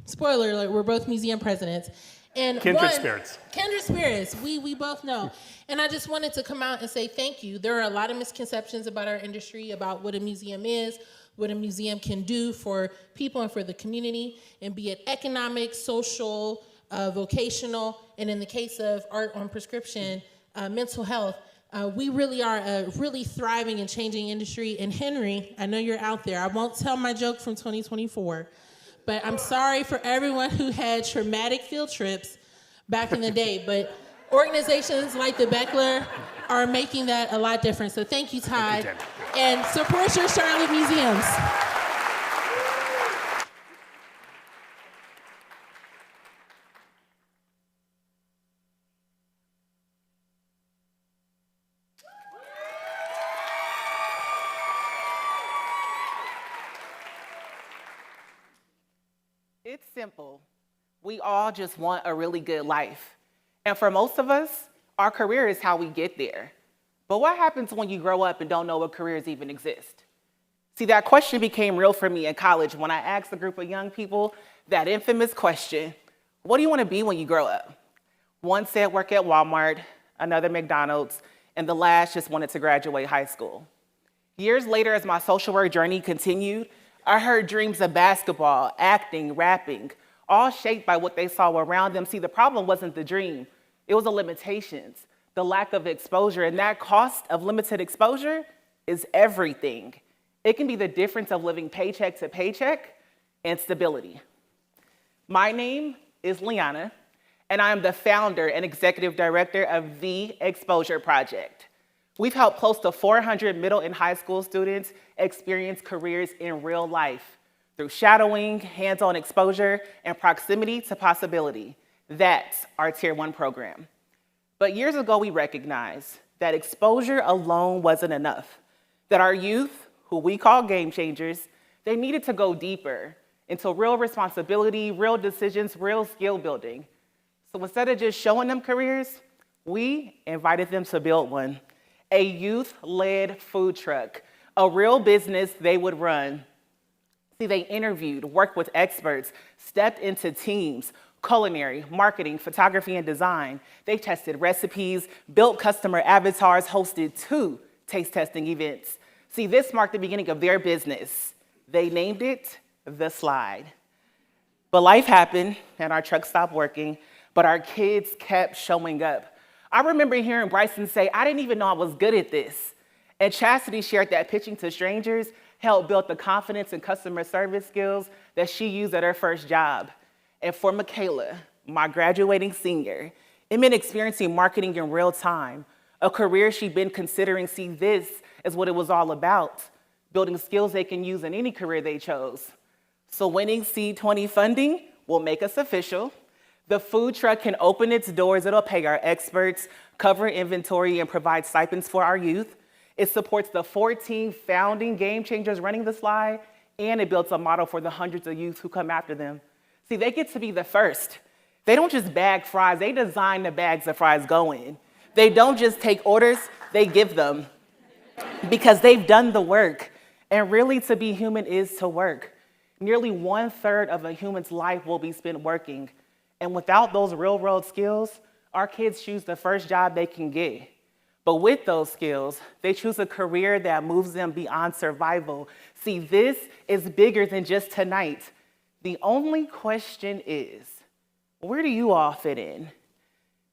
Spoiler alert, we're both museum presidents. And Kindred spirits. Kindred spirits, we both know. And I just wanted to come out and say thank you. There are a lot of misconceptions about our industry, about what a museum is, what a museum can do for people and for the community, and be it economic, social, vocational, and in the case of Art on Prescription, mental health. We really are a really thriving and changing industry. And Henry, I know you're out there. I won't tell my joke from 2024, but I'm sorry for everyone who had traumatic field trips back in the day. But organizations like the Beckler are making that a lot different. So thank you, Todd. And support your Charlotte museums. It's simple. We all just want a really good life. And for most of us, our career is how we get there. But what happens when you grow up and don't know what careers even exist? See, that question became real for me in college when I asked a group of young people that infamous question, what do you want to be when you grow up? One said work at Walmart, another McDonald's, and the last just wanted to graduate high school. Years later, as my social work journey continued, I heard dreams of basketball, acting, rapping, all shaped by what they saw around them. See, the problem wasn't the dream, it was the limitations, the lack of exposure, and that cost of limited exposure is everything. It can be the difference of living paycheck to paycheck and stability. My name is Liana, and I am the founder and executive director of The Exposure Project. We've helped close to 400 middle and high school students experience careers in real life through shadowing, hands-on exposure, and proximity to possibility. That's our Tier 1 program. But years ago, we recognized that exposure alone wasn't enough, that our youth, who we call game changers, they needed to go deeper into real responsibility, real decisions, real skill building. So instead of just showing them careers, we invited them to build one, a youth-led food truck, a real business they would run. See, they interviewed, worked with experts, stepped into teams, culinary, marketing, photography, and design. They tested recipes, built customer avatars, hosted 2 taste testing events. See, this marked the beginning of their business. They named it The Slide. But life happened, and our truck stopped working, but our kids kept showing up. I remember hearing Bryson say, I didn't even know I was good at this. And Chastity shared that pitching to strangers helped build the confidence and customer service skills that she used at her first job. And for Michaela, my graduating senior, it meant experiencing marketing in real time, a career she'd been considering. See, this is what it was all about, building skills they can use in any career they chose. So winning SEED20 funding will make us official. The food truck can open its doors. It'll pay our experts, cover inventory, and provide stipends for our youth. It supports the 14 founding game changers running the slide, and it builds a model for the hundreds of youth who come after them. See, they get to be the first. They don't just bag fries, they design the bags the fries go in. They don't just take orders, they give them. Because they've done the work. And really, to be human is to work. Nearly 1/3 of a human's life will be spent working. And without those real-world skills, our kids choose the first job they can get. But with those skills, they choose a career that moves them beyond survival. See, this is bigger than just tonight. The only question is, where do you all fit in?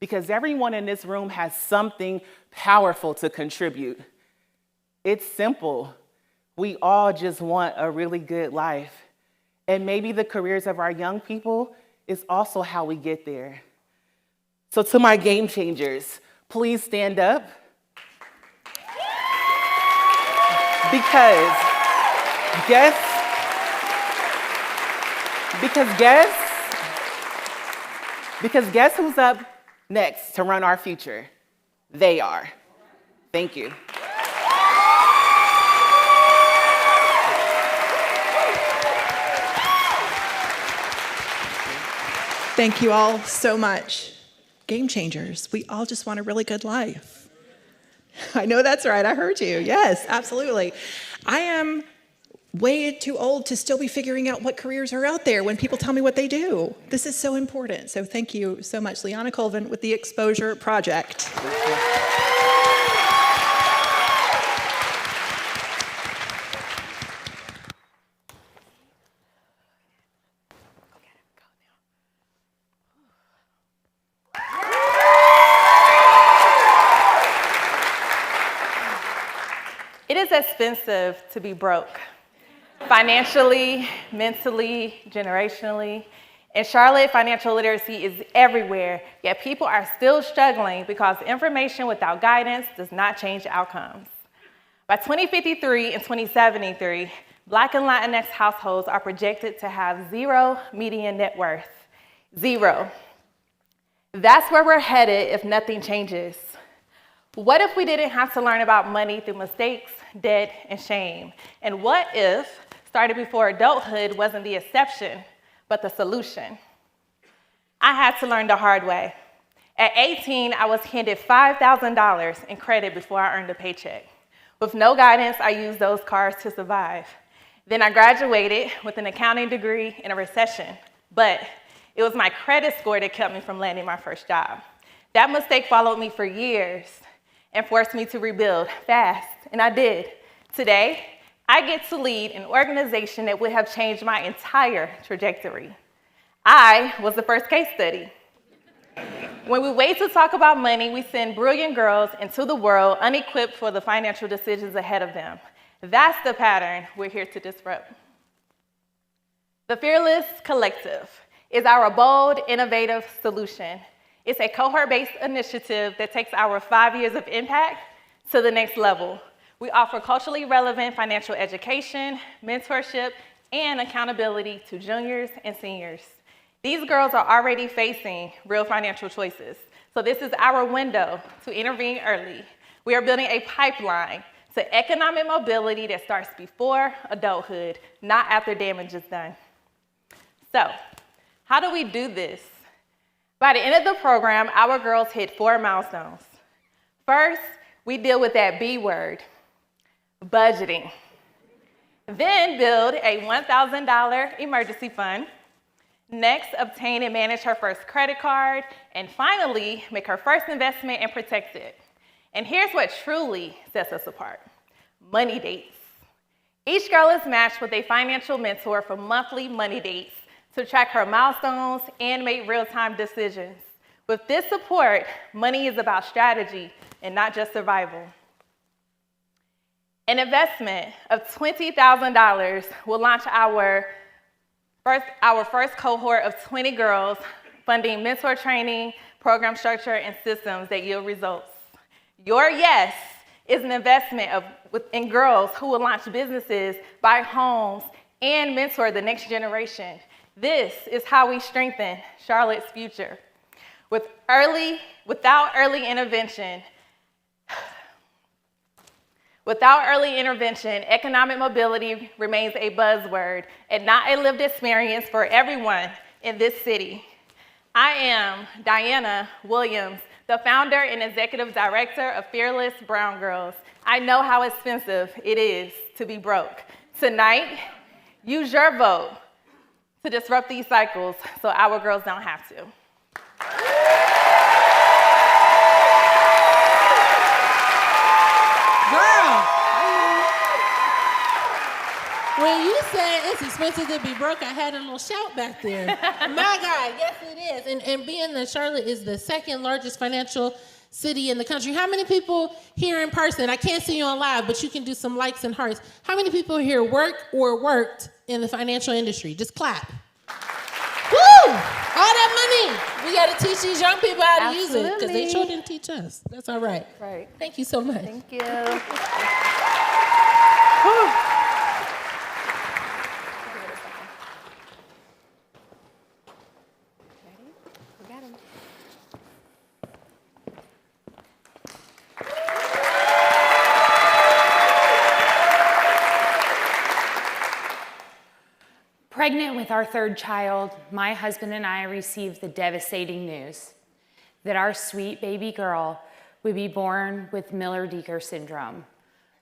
Because everyone in this room has something powerful to contribute. It's simple. We all just want a really good life. And maybe the careers of our young people is also how we get there. So to my game changers, please stand up. Because guess who's up next to run our future? They are. Thank you. Thank you all so much. Game changers, we all just want a really good life. I know that's right, I heard you. Yes, absolutely. I am way too old to still be figuring out what careers are out there when people tell me what they do. This is so important. So thank you so much, Liana Colvin with the Exposure Project. It is expensive to be broke, financially, mentally, generationally. In Charlotte, financial literacy is everywhere, yet people are still struggling because information without guidance does not change outcomes. By 2053 and 2073, Black and Latinx households are projected to have 0 median net worth. 0. That's where we're headed if nothing changes. What if we didn't have to learn about money through mistakes, debt, and shame? And what if starting before adulthood wasn't the exception, but the solution. I had to learn the hard way. At 18, I was handed $5,000 in credit before I earned a paycheck. With no guidance, I used those cards to survive. Then I graduated with an accounting degree in a recession, but it was my credit score that kept me from landing my first job. That mistake followed me for years and forced me to rebuild fast, and I did. Today, I get to lead an organization that would have changed my entire trajectory. I was the first case study. When we wait to talk about money, we send brilliant girls into the world unequipped for the financial decisions ahead of them. That's the pattern we're here to disrupt. The Fearless Collective is our bold, innovative solution. It's a cohort-based initiative that takes our 5 years of impact to the next level. We offer culturally relevant financial education, mentorship, and accountability to juniors and seniors. These girls are already facing real financial choices, so this is our window to intervene early. We are building a pipeline to economic mobility that starts before adulthood, not after damage is done. So, how do we do this? By the end of the program, our girls hit 4 milestones. First, we deal with that B word, budgeting. Then build a $1,000 emergency fund. Next, obtain and manage her first credit card. And finally, make her first investment and protect it. And here's what truly sets us apart: money dates. Each girl is matched with a financial mentor for monthly money dates to track her milestones and make real-time decisions. With this support, money is about strategy and not just survival. An investment of $20,000 will launch our first cohort of 20 girls, funding mentor training, program structure, and systems that yield results. Your yes is an investment in girls who will launch businesses, buy homes, and mentor the next generation. This is how we strengthen Charlotte's future. Without early intervention, economic mobility remains a buzzword and not a lived experience for everyone in this city. I am Diana Williams, the founder and executive director of Fearless Brown Girls. I know how expensive it is to be broke. Tonight, use your vote to disrupt these cycles so our girls don't have to. When you said it's expensive to be broke, I had a little shout back there. My God, yes it is. And being that Charlotte is the second largest financial city in the country, how many people here in person, I can't see you on live, but you can do some likes and hearts. How many people here work or worked in the financial industry? Just clap. Woo! All that money. We got to teach these young people how to use it because they sure didn't teach us. That's all right. Right. Thank you so much. Thank you. Pregnant with our third child, my husband and I received the devastating news that our sweet baby girl would be born with Miller-Dieker syndrome,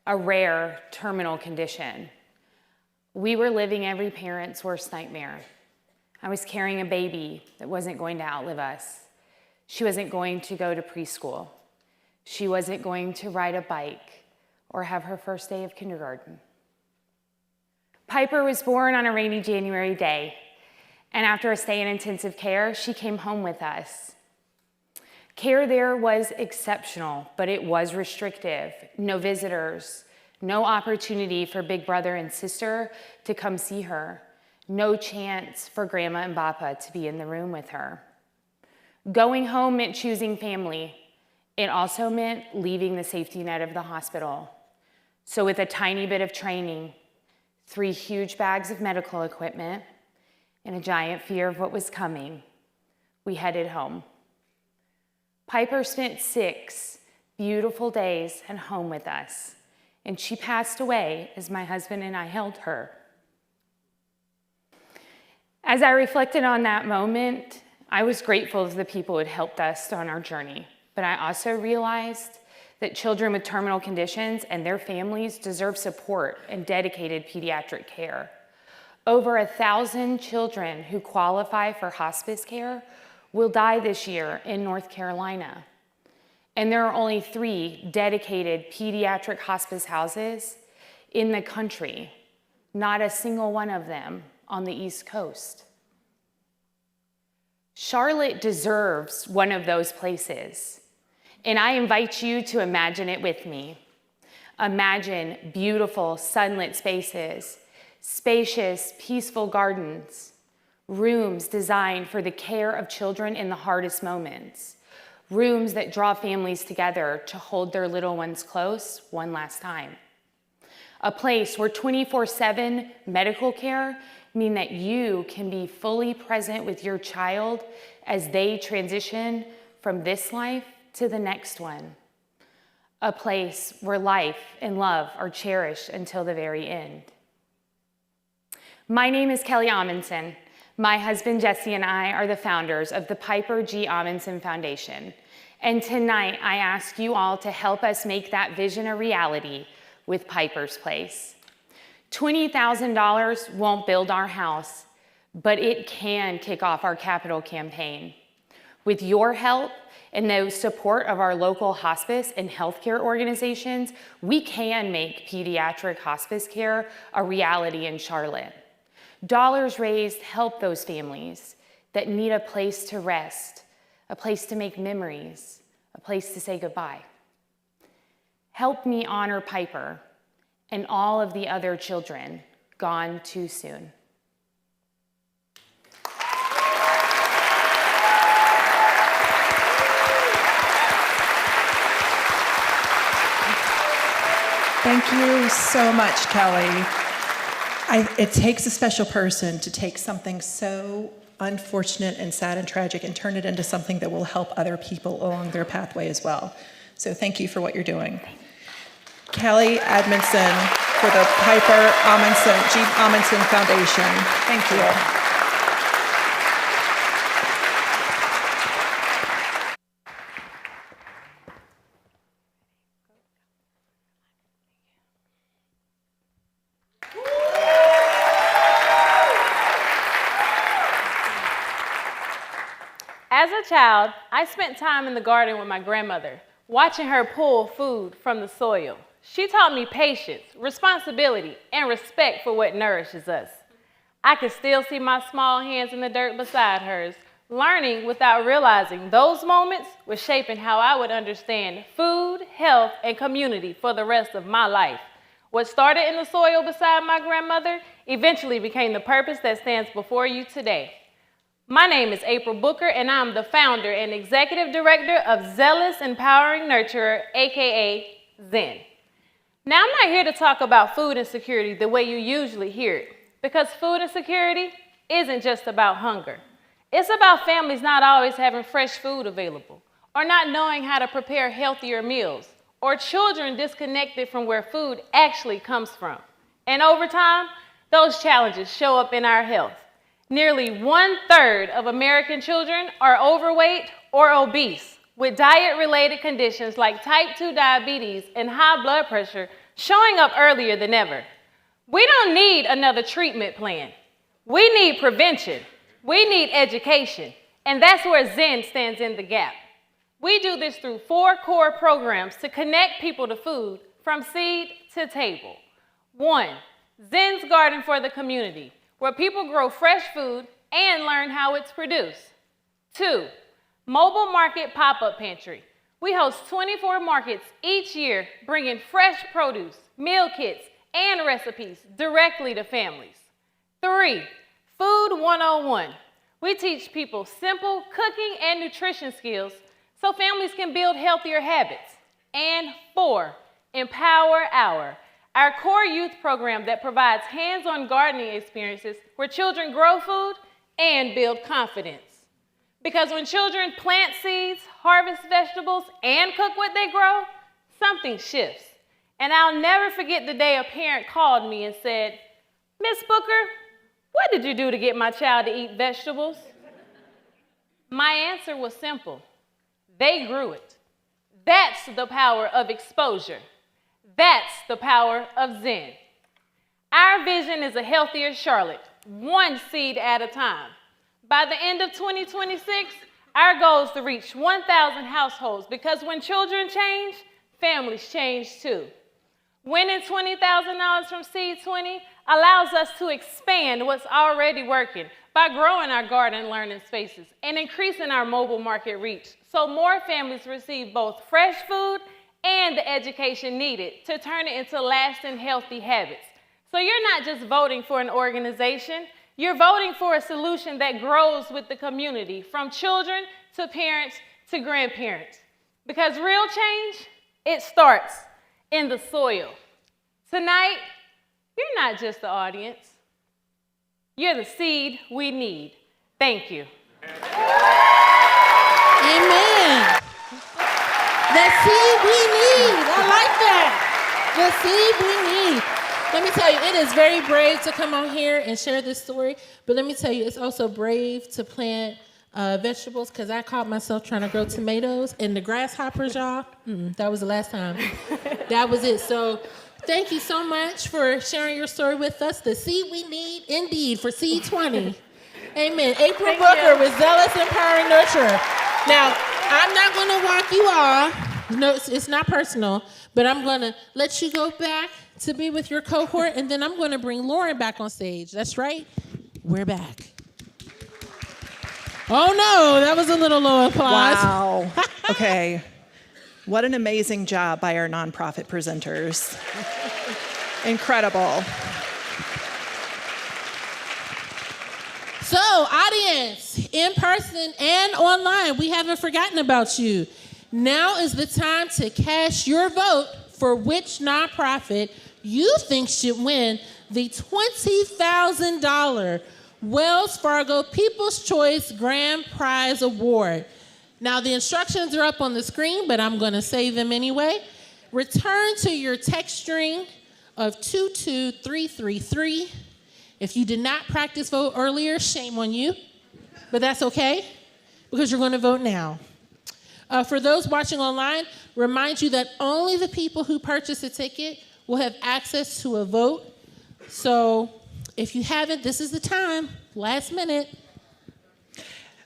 a rare terminal condition. We were living every parent's worst nightmare. I was carrying a baby that wasn't going to outlive us. She wasn't going to go to preschool. She wasn't going to ride a bike or have her first day of kindergarten. Piper was born on a rainy January day, and after a stay in intensive care, she came home with us. Care there was exceptional, but it was restrictive. No visitors, no opportunity for big brother and sister to come see her, no chance for Grandma and Papa to be in the room with her. Going home meant choosing family. It also meant leaving the safety net of the hospital. So with a tiny bit of training, 3 huge bags of medical equipment, and a giant fear of what was coming, we headed home. Piper spent 6 beautiful days at home with us, and she passed away as my husband and I held her. As I reflected on that moment, I was grateful to the people who had helped us on our journey, but I also realized that children with terminal conditions and their families deserve support and dedicated pediatric care. Over 1,000 children who qualify for hospice care will die this year in North Carolina. And there are only 3 dedicated pediatric hospice houses in the country, not a single one of them on the East Coast. Charlotte deserves one of those places, and I invite you to imagine it with me. Imagine beautiful, sunlit spaces, spacious, peaceful gardens, rooms designed for the care of children in the hardest moments, rooms that draw families together to hold their little ones close one last time. A place where 24/7 medical care mean that you can be fully present with your child as they transition from this life to the next one. A place where life and love are cherished until the very end. My name is Kelly Amundsen. My husband Jesse and I are the founders of the Piper G. Amundsen Foundation. And tonight I ask you all to help us make that vision a reality with Piper's Place. $20,000 won't build our house, but it can kick off our capital campaign. With your help and the support of our local hospice and healthcare organizations, we can make pediatric hospice care a reality in Charlotte. Dollars raised help those families that need a place to rest, a place to make memories, a place to say goodbye. Help me honor Piper and all of the other children gone too soon. Thank you so much, Kelly. It takes a special person to take something so unfortunate and sad and tragic and turn it into something that will help other people along their pathway as well. So thank you for what you're doing. Kelly Edmondson for the Piper G. Amundsen Foundation. Thank you. As a child, I spent time in the garden with my grandmother, watching her pull food from the soil. She taught me patience, responsibility, and respect for what nourishes us. I could still see my small hands in the dirt beside hers, learning without realizing those moments were shaping how I would understand food, health, and community for the rest of my life. What started in the soil beside my grandmother eventually became the purpose that stands before you today. My name is April Booker, and I'm the founder and executive director of Zealous Empowering Nurturer, aka Zen. Now, I'm not here to talk about food insecurity the way you usually hear it, because food insecurity isn't just about hunger. It's about families not always having fresh food available, or not knowing how to prepare healthier meals, or children disconnected from where food actually comes from. And over time, those challenges show up in our health. Nearly 1/3 of American children are overweight or obese, with diet-related conditions like type 2 diabetes and high blood pressure showing up earlier than ever. We don't need another treatment plan. We need prevention. We need education. And that's where Zen stands in the gap. We do this through 4 core programs to connect people to food from seed to table. 1, Zen's Garden for the Community, where people grow fresh food and learn how it's produced. 2, Mobile Market Pop-Up Pantry. We host 24 markets each year, bringing fresh produce, meal kits, and recipes directly to families. 3, Food 101. We teach people simple cooking and nutrition skills so families can build healthier habits. And 4, Empower Hour, our core youth program that provides hands-on gardening experiences where children grow food and build confidence. Because when children plant seeds, harvest vegetables, and cook what they grow, something shifts. And I'll never forget the day a parent called me and said, "Miss Booker, What did you do to get my child to eat vegetables? My answer was simple. They grew it. That's the power of exposure. That's the power of Zen. Our vision is a healthier Charlotte, one seed at a time. By the end of 2026, our goal is to reach 1,000 households because when children change, families change too. Winning $20,000 from SEED20 allows us to expand what's already working by growing our garden learning spaces and increasing our mobile market reach so more families receive both fresh food and the education needed to turn it into lasting healthy habits. So you're not just voting for an organization, you're voting for a solution that grows with the community, from children to parents to grandparents. Because real change, it starts in the soil. Tonight, you're not just the audience. You're the seed we need. Thank you. Amen. The seed we need. I like that. The seed we need. Let me tell you, it is very brave to come out here and share this story, but let me tell you, it's also brave to plant vegetables, because I caught myself trying to grow tomatoes, and the grasshoppers, y'all, that was the last time. That was it. So thank you so much for sharing your story with us. The seed we need, indeed, for SEED20. Amen. April Booker with Zealous Empowering Nurturer. Now, I'm not going to walk you all. No, it's not personal, but I'm going to let you go back to be with your cohort, and then I'm going to bring Lauren back on stage. That's right. We're back. Oh, no, that was a little low applause. Wow. Okay. What an amazing job by our nonprofit presenters. Incredible. So, audience, in person and online, we haven't forgotten about you. Now is the time to cast your vote for which nonprofit you think should win the $20,000 Wells Fargo People's Choice Grand Prize Award. Now, the instructions are up on the screen, but I'm going to say them anyway. Return to your text string of 22333. If you did not practice vote earlier, shame on you, but that's okay, because you're going to vote now. For those watching online, remind you that only the people who purchase a ticket will have access to a vote. So if you haven't, this is the time, last minute.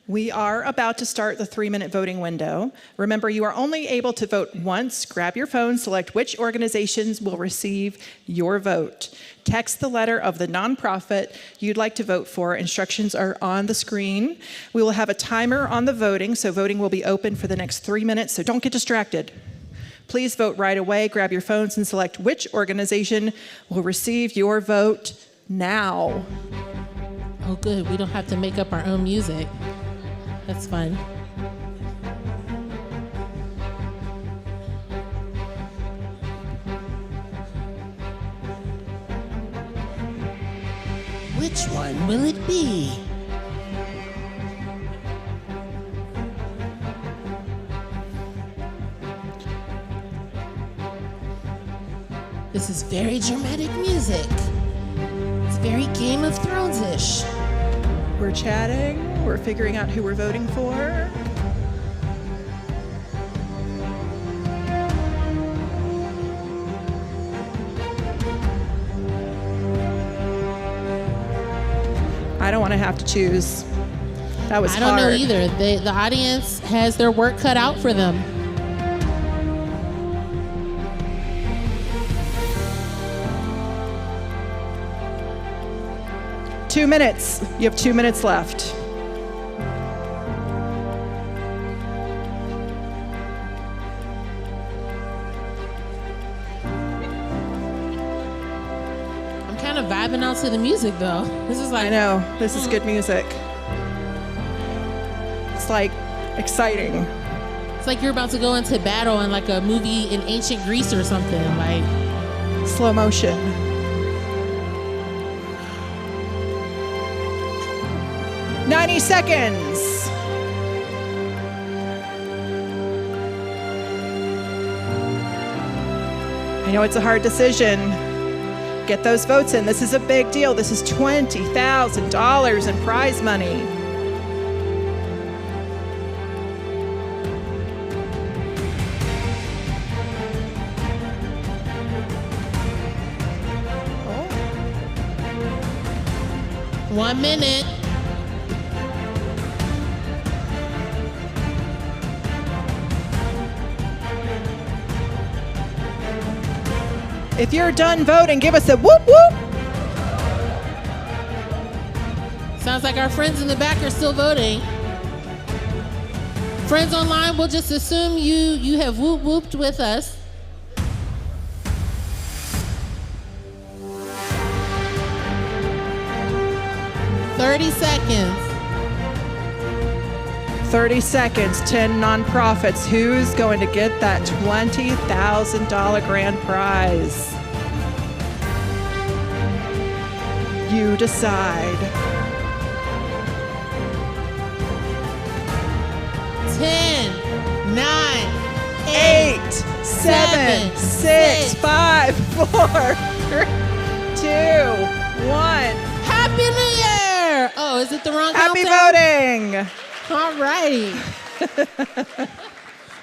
We are about to start the 3-minute voting window. Remember, you are only able to vote once. Grab your phone, select which organizations will receive your vote. Text the letter of the nonprofit you'd like to vote for. Instructions are on the screen. We will have a timer on the voting, so voting will be open for the next 3 minutes, so don't get distracted. Please vote right away. Grab your phones and select which organization will receive your vote now. Oh, good. We don't have to make up our own music. That's fun. Which one will it be? This is very dramatic music. It's very Game of Thrones-ish. We're chatting. We're figuring out who we're voting for. I don't want to have to choose. That was hard. I don't know either. The audience has their work cut out for them. Two minutes. You have 2 minutes left. I'm kind of vibing out to the music, though. This is like... I know. This is good music. It's like exciting. It's like you're about to go into battle in like a movie in ancient Greece or something. Like slow motion. "90 seconds. I know it's a hard decision. Get those votes in. This is a big deal. This is $20,000 in prize money. Oh. 1 minute. If you're done voting, give us a whoop whoop. Sounds like our friends in the back are still voting. Friends online, we'll just assume you have whoop whooped with us. "30 seconds. 30 seconds, 10 nonprofits. Who's going to get that $20,000 grand prize? You decide. 10, 9, 8, 7, 6, 5, 4, 3, 2, 1. Happy New Year! Oh, is it the wrong Happy countdown? voting! All righty.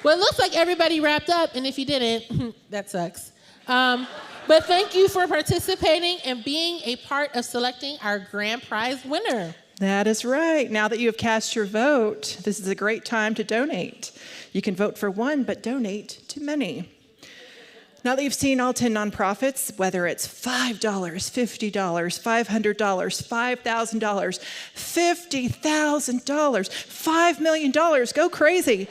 Well, it looks like everybody wrapped up, and if you didn't, that sucks. But thank you for participating and being a part of selecting our grand prize winner. That is right. Now that you have cast your vote, this is a great time to donate. You can vote for one, but donate to many. Now that you've seen all 10 nonprofits, whether it's $5, $50, $500, $5,000, $50,000, $5 million, go crazy.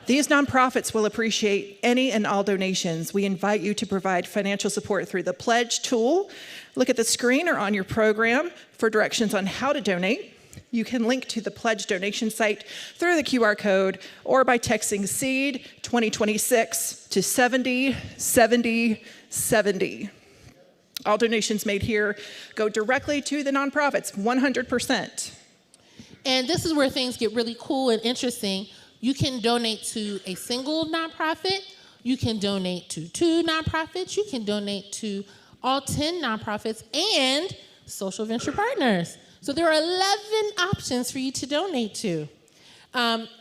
These nonprofits will appreciate any and all donations. We invite you to provide financial support through the Pledge tool. Look at the screen or on your program for directions on how to donate. You can link to the Pledge donation site through the QR code or by texting SEED 2026 to 707070. All donations made here go directly to the nonprofits, 100%. And this is where things get really cool and interesting. You can donate to a single nonprofit. You can donate to 2 nonprofits. You can donate to all 10 nonprofits and social venture partners. So there are 11 options for you to donate to.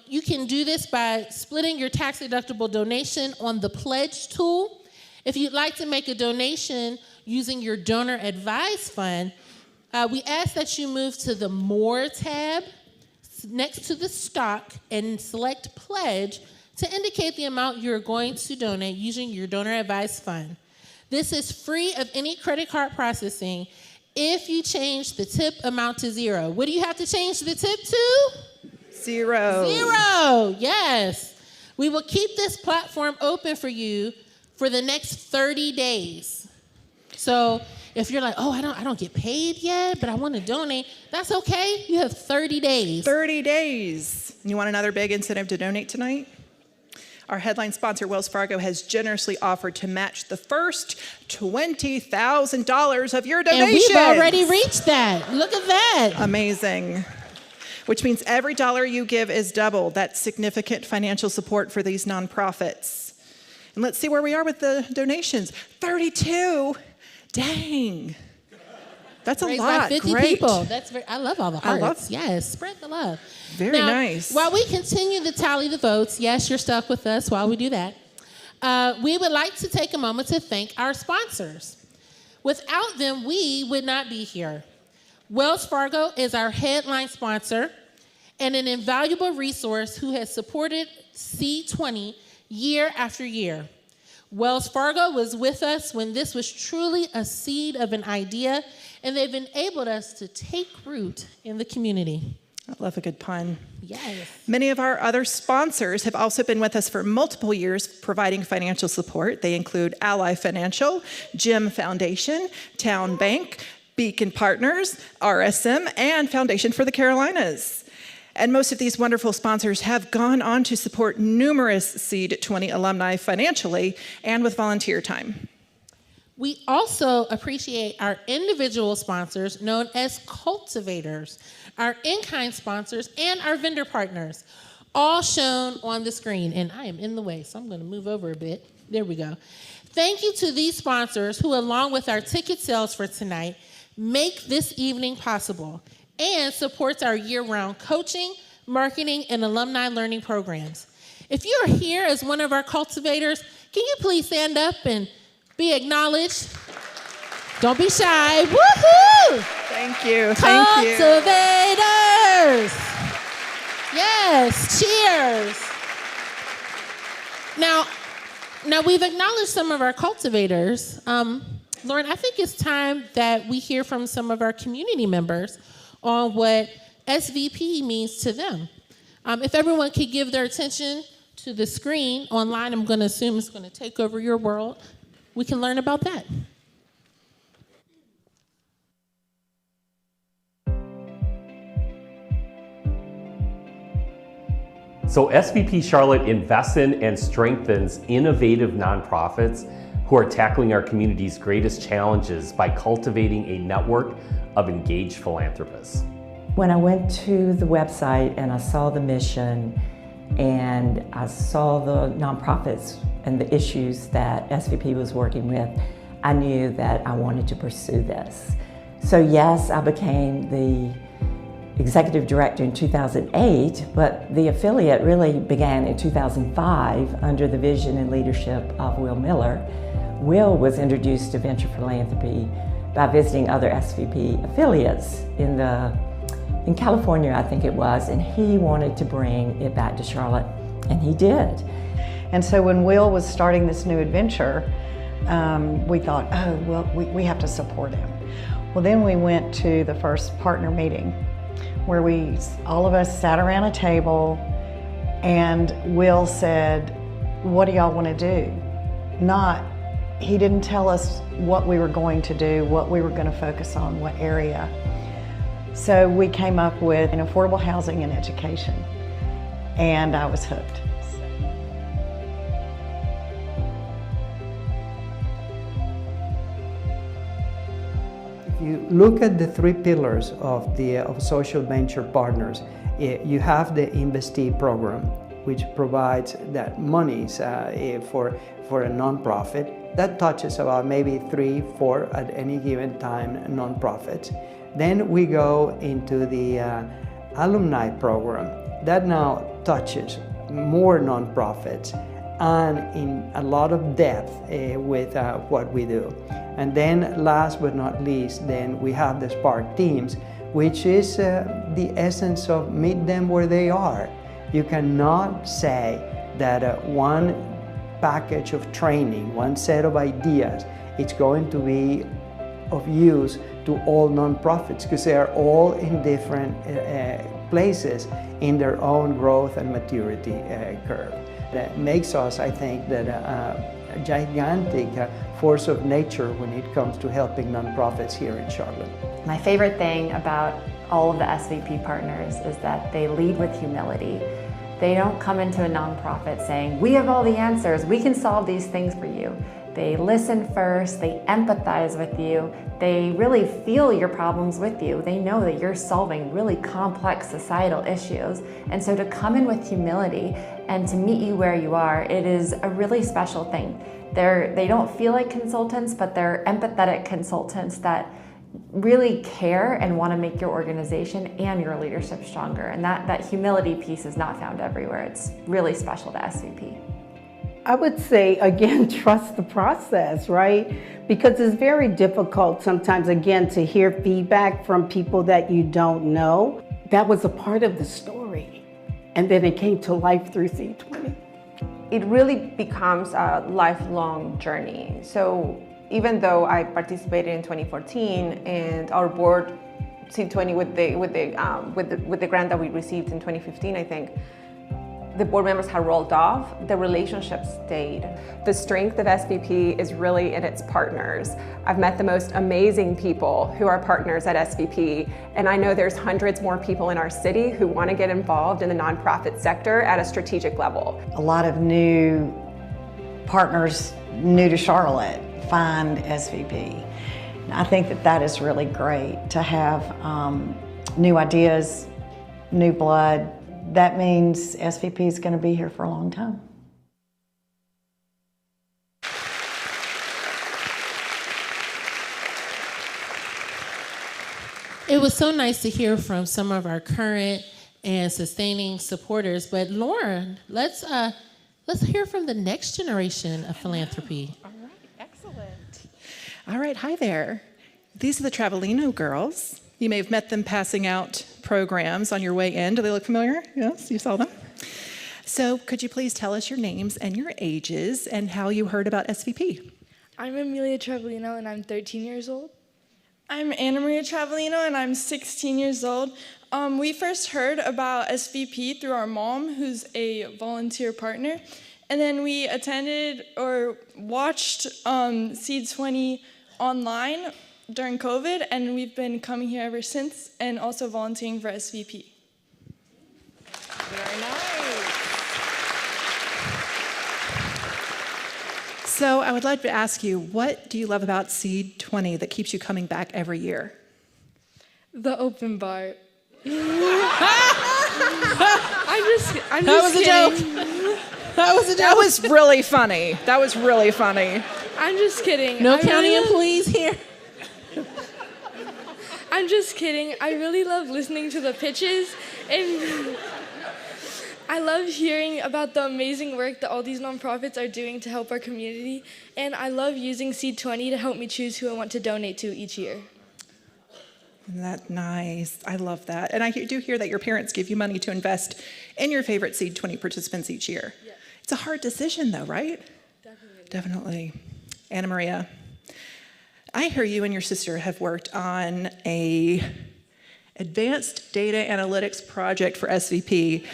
You can do this by splitting your tax-deductible donation on the Pledge tool. If you'd like to make a donation using your donor advised fund, we ask that you move to the More tab next to the stock and select Pledge to indicate the amount you're going to donate using your donor advised fund. This is free of any credit card processing if you change the tip amount to 0. What do you have to change the tip to? 0. 0, yes. We will keep this platform open for you for the next 30 days. So if you're like, oh, I don't get paid yet, but I want to donate, that's okay. You have 30 days. 30 days. You want another big incentive to donate tonight? Our headline sponsor, Wells Fargo, has generously offered to match the first $20,000 of your donation. And we've already reached that. Look at that. Amazing. Which means every dollar you give is double. That's significant financial support for these nonprofits. And let's see where we are with the donations. 32. Dang. That's a Raised lot. by 50 Great. people. That's I love all the hearts. Yes, spread the love. Very now, nice. While we continue to tally the votes, yes, you're stuck with us while we do that. We would like to take a moment to thank our sponsors. Without them, we would not be here. Wells Fargo is our headline sponsor and an invaluable resource who has supported SEED20 year after year. Wells Fargo was with us when this was truly a seed of an idea, and they've enabled us to take root in the community. I love a good pun. Yes. Many of our other sponsors have also been with us for multiple years providing financial support. They include Ally Financial, Jim Foundation, Town Bank, Beacon Partners, RSM, and Foundation for the Carolinas. And most of these wonderful sponsors have gone on to support numerous SEED20 alumni financially and with volunteer time. We also appreciate our individual sponsors known as cultivators, our in-kind sponsors, and our vendor partners, all shown on the screen. And I am in the way, so I'm going to move over a bit. There we go. Thank you to these sponsors who, along with our ticket sales for tonight, make this evening possible and supports our year-round coaching, marketing, and alumni learning programs. If you are here as one of our cultivators, can you please stand up and be acknowledged? Don't be shy. Woohoo! Thank you. Thank you. Cultivators! Yes, cheers. Now we've acknowledged some of our cultivators. Lauren, I think it's time that we hear from some of our community members on what SVP means to them. If everyone could give their attention to the screen online, I'm going to assume it's going to take over your world. We can learn about that. So SVP Charlotte invests in and strengthens innovative nonprofits who are tackling our community's greatest challenges by cultivating a network of engaged philanthropists. When I went to the website and I saw the mission and I saw the nonprofits and the issues that SVP was working with, I knew that I wanted to pursue this. So yes, I became the executive director in 2008, but the affiliate really began in 2005 under the vision and leadership of Will Miller. Will was introduced to venture philanthropy by visiting other SVP affiliates in California, I think it was, and he wanted to bring it back to Charlotte, and he did. And so when Will was starting this new adventure, we thought, oh, well, we have to support him. Well, then we went to the first partner meeting where all of us sat around a table and Will said, what do y'all want to do? He didn't tell us what we were going to do, what we were going to focus on, what area. So we came up with an affordable housing and education, and I was hooked. If you look at the three pillars of social venture partners, you have the Investee program, which provides that monies for a nonprofit. That touches about maybe 3, 4 at any given time nonprofits. Then we go into the alumni program. That now touches more nonprofits and in a lot of depth with what we do. And then last but not least, then we have the Spark teams, which is the essence of meet them where they are. You cannot say that one package of training, one set of ideas, it's going to be of use to all nonprofits because they are all in different places in their own growth and maturity curve. That makes us, I think, that a gigantic force of nature when it comes to helping nonprofits here in Charlotte. My favorite thing about all of the SVP partners is that they lead with humility. They don't come into a nonprofit saying, we have all the answers, we can solve these things for you. They listen first, they empathize with you, they really feel your problems with you. They know that you're solving really complex societal issues. And so to come in with humility and to meet you where you are, it is a really special thing. They don't feel like consultants, but they're empathetic consultants that really care and want to make your organization and your leadership stronger. And that humility piece is not found everywhere. It's really special to SVP. I would say, again, trust the process, right? Because it's very difficult sometimes, again, to hear feedback from people that you don't know. That was a part of the story. And then it came to life through SEED20. It really becomes a lifelong journey. So even though I participated in 2014 and our board, SEED20 with the grant that we received in 2015, I think, the board members had rolled off, the relationship stayed. The strength of SVP is really in its partners. I've met the most amazing people who are partners at SVP, and I know there's hundreds more people in our city who want to get involved in the nonprofit sector at a strategic level. A lot of new partners, new to Charlotte, find SVP. And I think that is really great to have new ideas, new blood. That means SVP is going to be here for a long time. It was so nice to hear from some of our current and sustaining supporters. But Lauren, let's hear from the next generation of philanthropy. All right, excellent. All right, hi there. These are the Travelino girls. You may have met them passing out programs on your way in. Do they look familiar? Yes, you saw them. So could you please tell us your names and your ages and how you heard about SVP? I'm Amelia Travelino and I'm 13 years old. I'm Anna Maria Travelino and I'm 16 years old. We first heard about SVP through our mom, who's a volunteer partner. And then we attended or watched SEED20 online during COVID, and we've been coming here ever since and also volunteering for SVP. Very nice. So I would like to ask you, what do you love about SEED20 that keeps you coming back every year? The open bar. I'm just That was kidding. a joke. That was a joke. That was really funny. That was really funny. I'm just kidding. No county employees here. I'm just kidding. I really love listening to the pitches, and I love hearing about the amazing work that all these nonprofits are doing to help our community, and I love using SEED20 to help me choose who I want to donate to each year. Isn't that nice? I love that. And I do hear that your parents give you money to invest in your favorite SEED20 participants each year. Yeah. It's a hard decision though, right? Definitely. Anna Maria, I hear you and your sister have worked on a advanced data analytics project for SVP.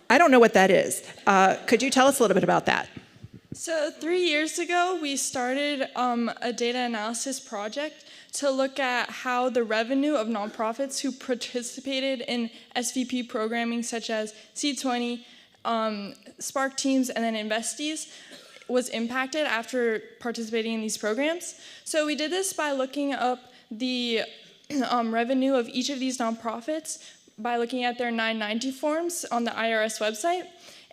I don't know what that is. Could you tell us a little bit about that? So 3 years ago, we started a data analysis project to look at how the revenue of nonprofits who participated in SVP programming such as SEED20, Spark Teams, and then Investees was impacted after participating in these programs. So we did this by looking up the revenue of each of these nonprofits by looking at their 990 forms on the IRS website.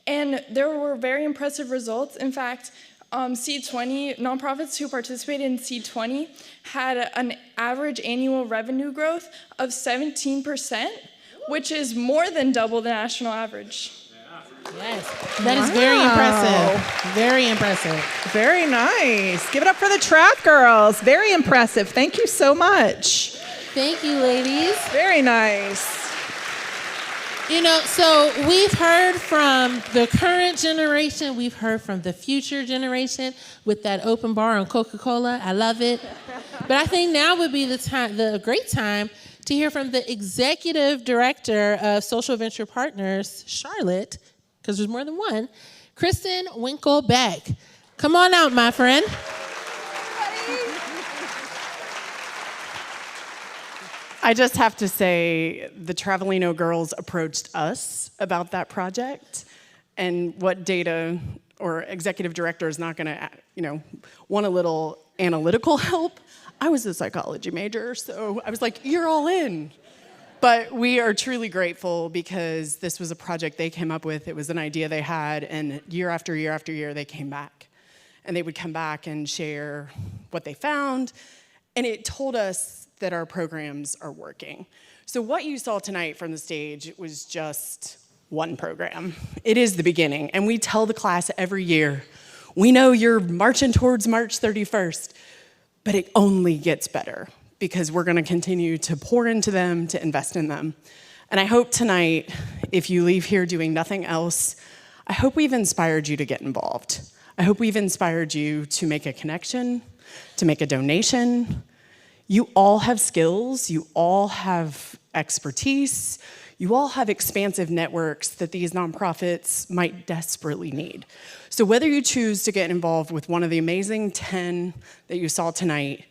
And there were very impressive results. In fact, SEED20, nonprofits who participated in SEED20 had an average annual revenue growth of 17%, which is more than double the national average. Yes, that is very impressive. Very impressive. Very nice. Give it up for the Trap Girls. Very impressive. Thank you so much. Thank you, ladies. Very nice. You know, so we've heard from the current generation, we've heard from the future generation with that open bar on Coca-Cola. I love it. But I think now would be the great time to hear from the executive director of Social Venture Partners, Charlotte, because there's more than one, Kristen Winkle-Beck. Come on out, my friend. I just have to say, the Travelino girls approached us about that project, and what data or executive director is not gonna, want a little analytical help. I was a psychology major, so I was like, you're all in. But we are truly grateful because this was a project they came up with. It was an idea they had, and year after year after year, they came back. And they would come back and share what they found, and it told us that our programs are working. So what you saw tonight from the stage was just one program. It is the beginning, and we tell the class every year, we know you're marching towards March 31st, but it only gets better because we're gonna continue to pour into them, to invest in them. And I hope tonight, if you leave here doing nothing else, I hope we've inspired you to get involved. I hope we've inspired you to make a connection, to make a donation. You all have skills, you all have expertise, you all have expansive networks that these nonprofits might desperately need. So whether you choose to get involved with one of the amazing 10 that you saw tonight,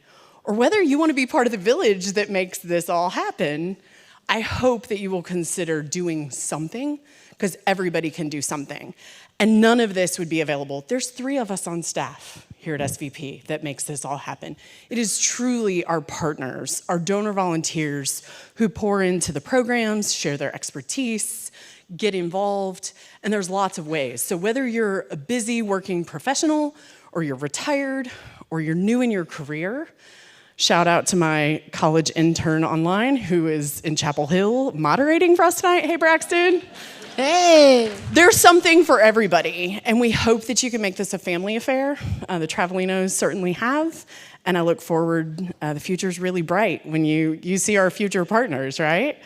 or whether you want to be part of the village that makes this all happen, I hope that you will consider doing something, because everybody can do something. And none of this would be available. There's 3 of us on staff here at SVP that makes this all happen. It is truly our partners, our donor volunteers who pour into the programs, share their expertise, get involved, and there's lots of ways. So whether you're a busy working professional, or you're retired, or you're new in your career, Shout out to my college intern online who is in Chapel Hill moderating for us tonight. Hey, Braxton. Hey. There's something for everybody, and we hope that you can make this a family affair. The Travelinos certainly have, and I look forward, the future's really bright when you see our future partners, right?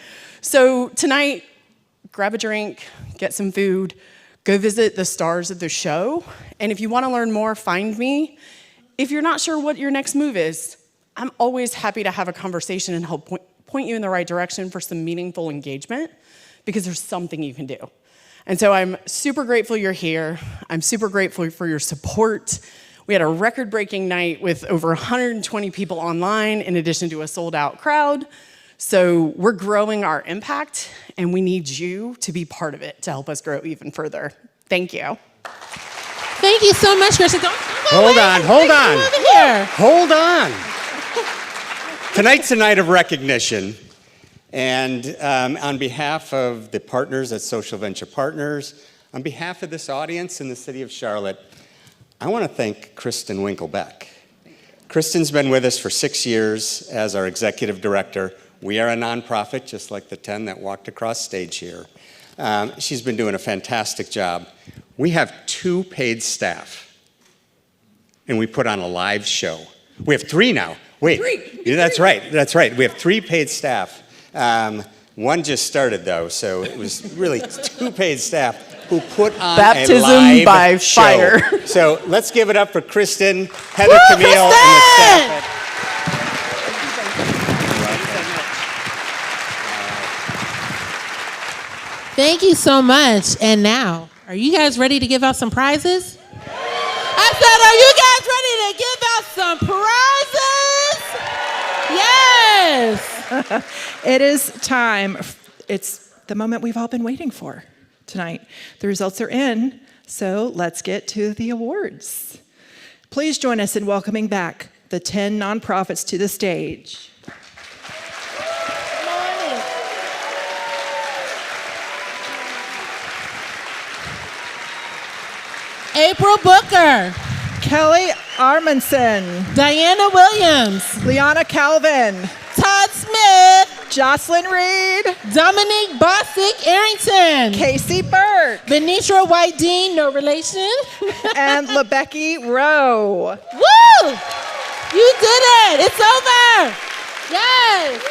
So tonight, grab a drink, get some food, go visit the stars of the show, and if you want to learn more, find me. If you're not sure what your next move is, I'm always happy to have a conversation and help point you in the right direction for some meaningful engagement, because there's something you can do. And so I'm super grateful you're here. I'm super grateful for your support. We had a record-breaking night with over 120 people online in addition to a sold-out crowd. So we're growing our impact, and we need you to be part of it to help us grow even further. Thank you. Thank you so much, Kristen. Hold on. Hold on. Tonight's a night of recognition. And on behalf of the partners at Social Venture Partners, on behalf of this audience in the city of Charlotte, I want to thank Kristen Winklebeck. Kristen's been with us for 6 years as our executive director. We are a nonprofit, just like the 10 that walked across stage here. She's been doing a fantastic job. We have 2 paid staff, and we put on a live show. We have 3 now. Wait, 3. Yeah, that's right. We have 3 paid staff. One just started, though, so it was really 2 paid staff who put on Baptism a live by show. fire. So let's give it up for Kristen, Heather, Camille, and the staff. Thank you so much. And now, are you guys ready to give out some prizes? I said, are you guys ready to give out some prizes? Yes. It is time. It's the moment we've all been waiting for tonight. The results are in, so let's get to the awards. Please join us in welcoming back the 10 nonprofits to the stage. April Booker, Kelly Armanson, Diana Williams, Liana Calvin, Todd Smith, Jocelyn Reed, Dominique Bosick Arrington, Casey Burke, Benitra White Dean, no relation, and LaBecky Rowe. Woo! You did it! It's over! Yes!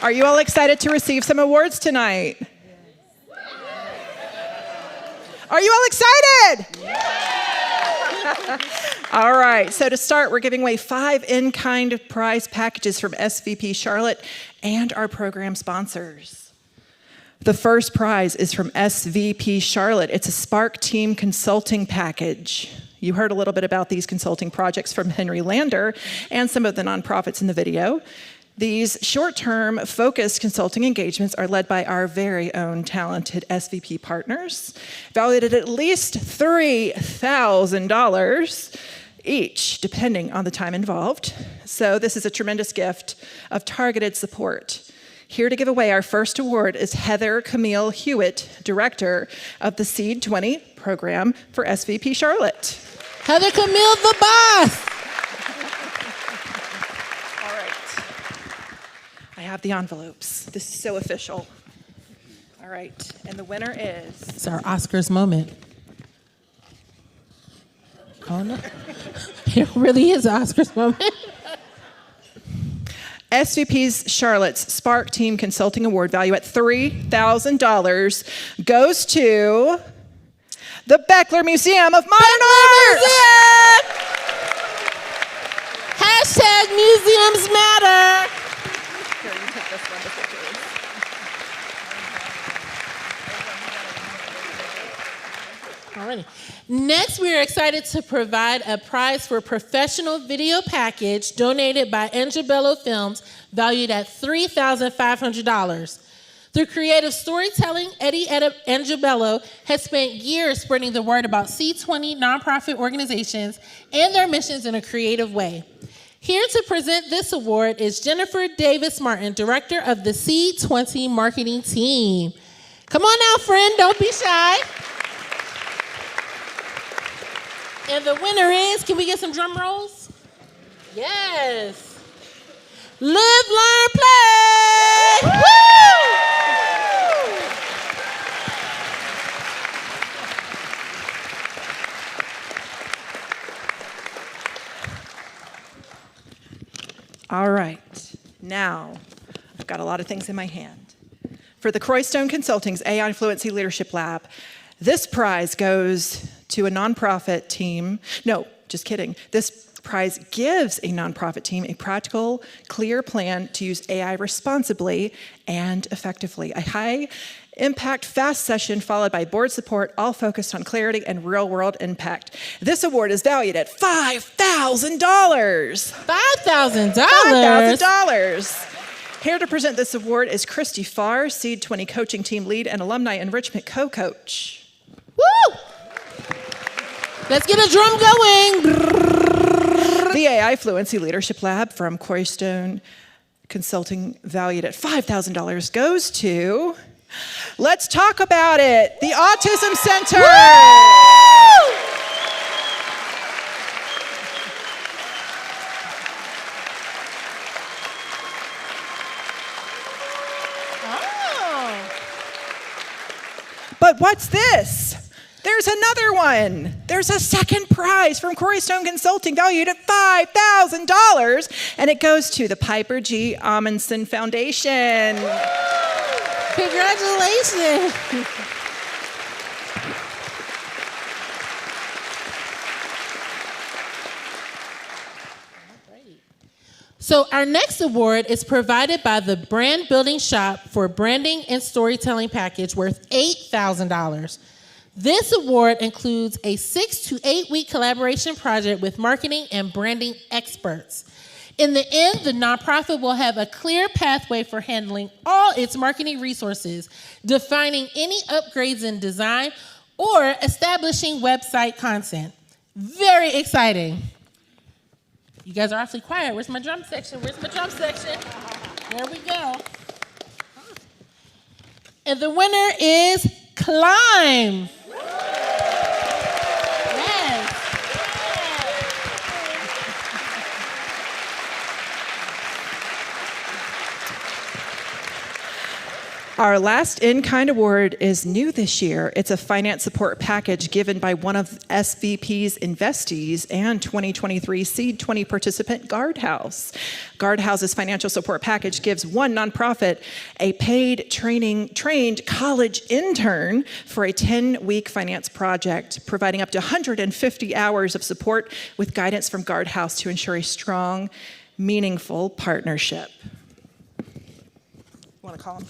Are you all excited to receive some awards tonight? Are you all excited? Yeah. All right, so to start, we're giving away 5 in-kind prize packages from SVP Charlotte and our program sponsors. The first prize is from SVP Charlotte. It's a Spark Team Consulting Package. You heard a little bit about these consulting projects from Henry Lander and some of the nonprofits in the video. These short-term focused consulting engagements are led by our very own talented SVP partners, valued at least $3,000 each, depending on the time involved. So this is a tremendous gift of targeted support. Here to give away our first award is Heather Camille Hewitt, Director of the SEED20 program for SVP Charlotte. Heather Camille, the boss! I have the envelopes. This is so official. All right, and the winner is... It's our Oscars moment. Oh, no. It really is an Oscars moment. SVP's Charlotte's Spark Team Consulting Award, value at $3,000, goes to the Beckler Museum of Modern Art! Hashtag museums matter. Here, you take this one. Alrighty. Next, we are excited to provide a prize for professional video package donated by Angelo Films, valued at $3,500. Through creative storytelling, Eddie Angelo has spent years spreading the word about SEED20 nonprofit organizations and their missions in a creative way. Here to present this award is Jennifer Davis Martin, Director of the SEED20 marketing team. Come on out, friend, don't be shy. And the winner is, can we get some drum rolls? Yes. Live, learn, play. Woo! All right, now I've got a lot of things in my hand. For the Croystone Consulting's AI Fluency Leadership Lab, this prize goes to a nonprofit team. No, just kidding. This prize gives a nonprofit team a practical, clear plan to use AI responsibly and effectively. A high-impact, fast session followed by board support, all focused on clarity and real-world impact. This award is valued at $5,000. $5,000? $5,000. Here to present this award is Christy Farr, SEED20 Coaching Team Lead and Alumni Enrichment Co-Coach. Woo! Let's get a drum going. The AI Fluency Leadership Lab from Croystone Consulting, valued at $5,000, goes to, let's talk about it, the Autism Center. Woo! But what's this? There's another one. There's a second prize from Croystone Consulting valued at $5,000, and it goes to the Piper G. Amundsen Foundation. Congratulations. So our next award is provided by the Brand Building Shop for Branding and Storytelling Package worth $8,000. This award includes a 6 to 8 week collaboration project with marketing and branding experts. In the end, the nonprofit will have a clear pathway for handling all its marketing resources, defining any upgrades in design, or establishing website content. Very exciting. You guys are awfully quiet. Where's my drum section? Where's my drum section? There we go. And the winner is Climb. Yes. Our last in-kind award is new this year. It's a finance support package given by one of SVP's investees and 2023 SEED20 participant Guardhouse. Guardhouse's financial support package gives one nonprofit a paid trained college intern for a 10-week finance project, providing up to 150 hours of support with guidance from Guardhouse to ensure a strong, meaningful partnership. Want to call him?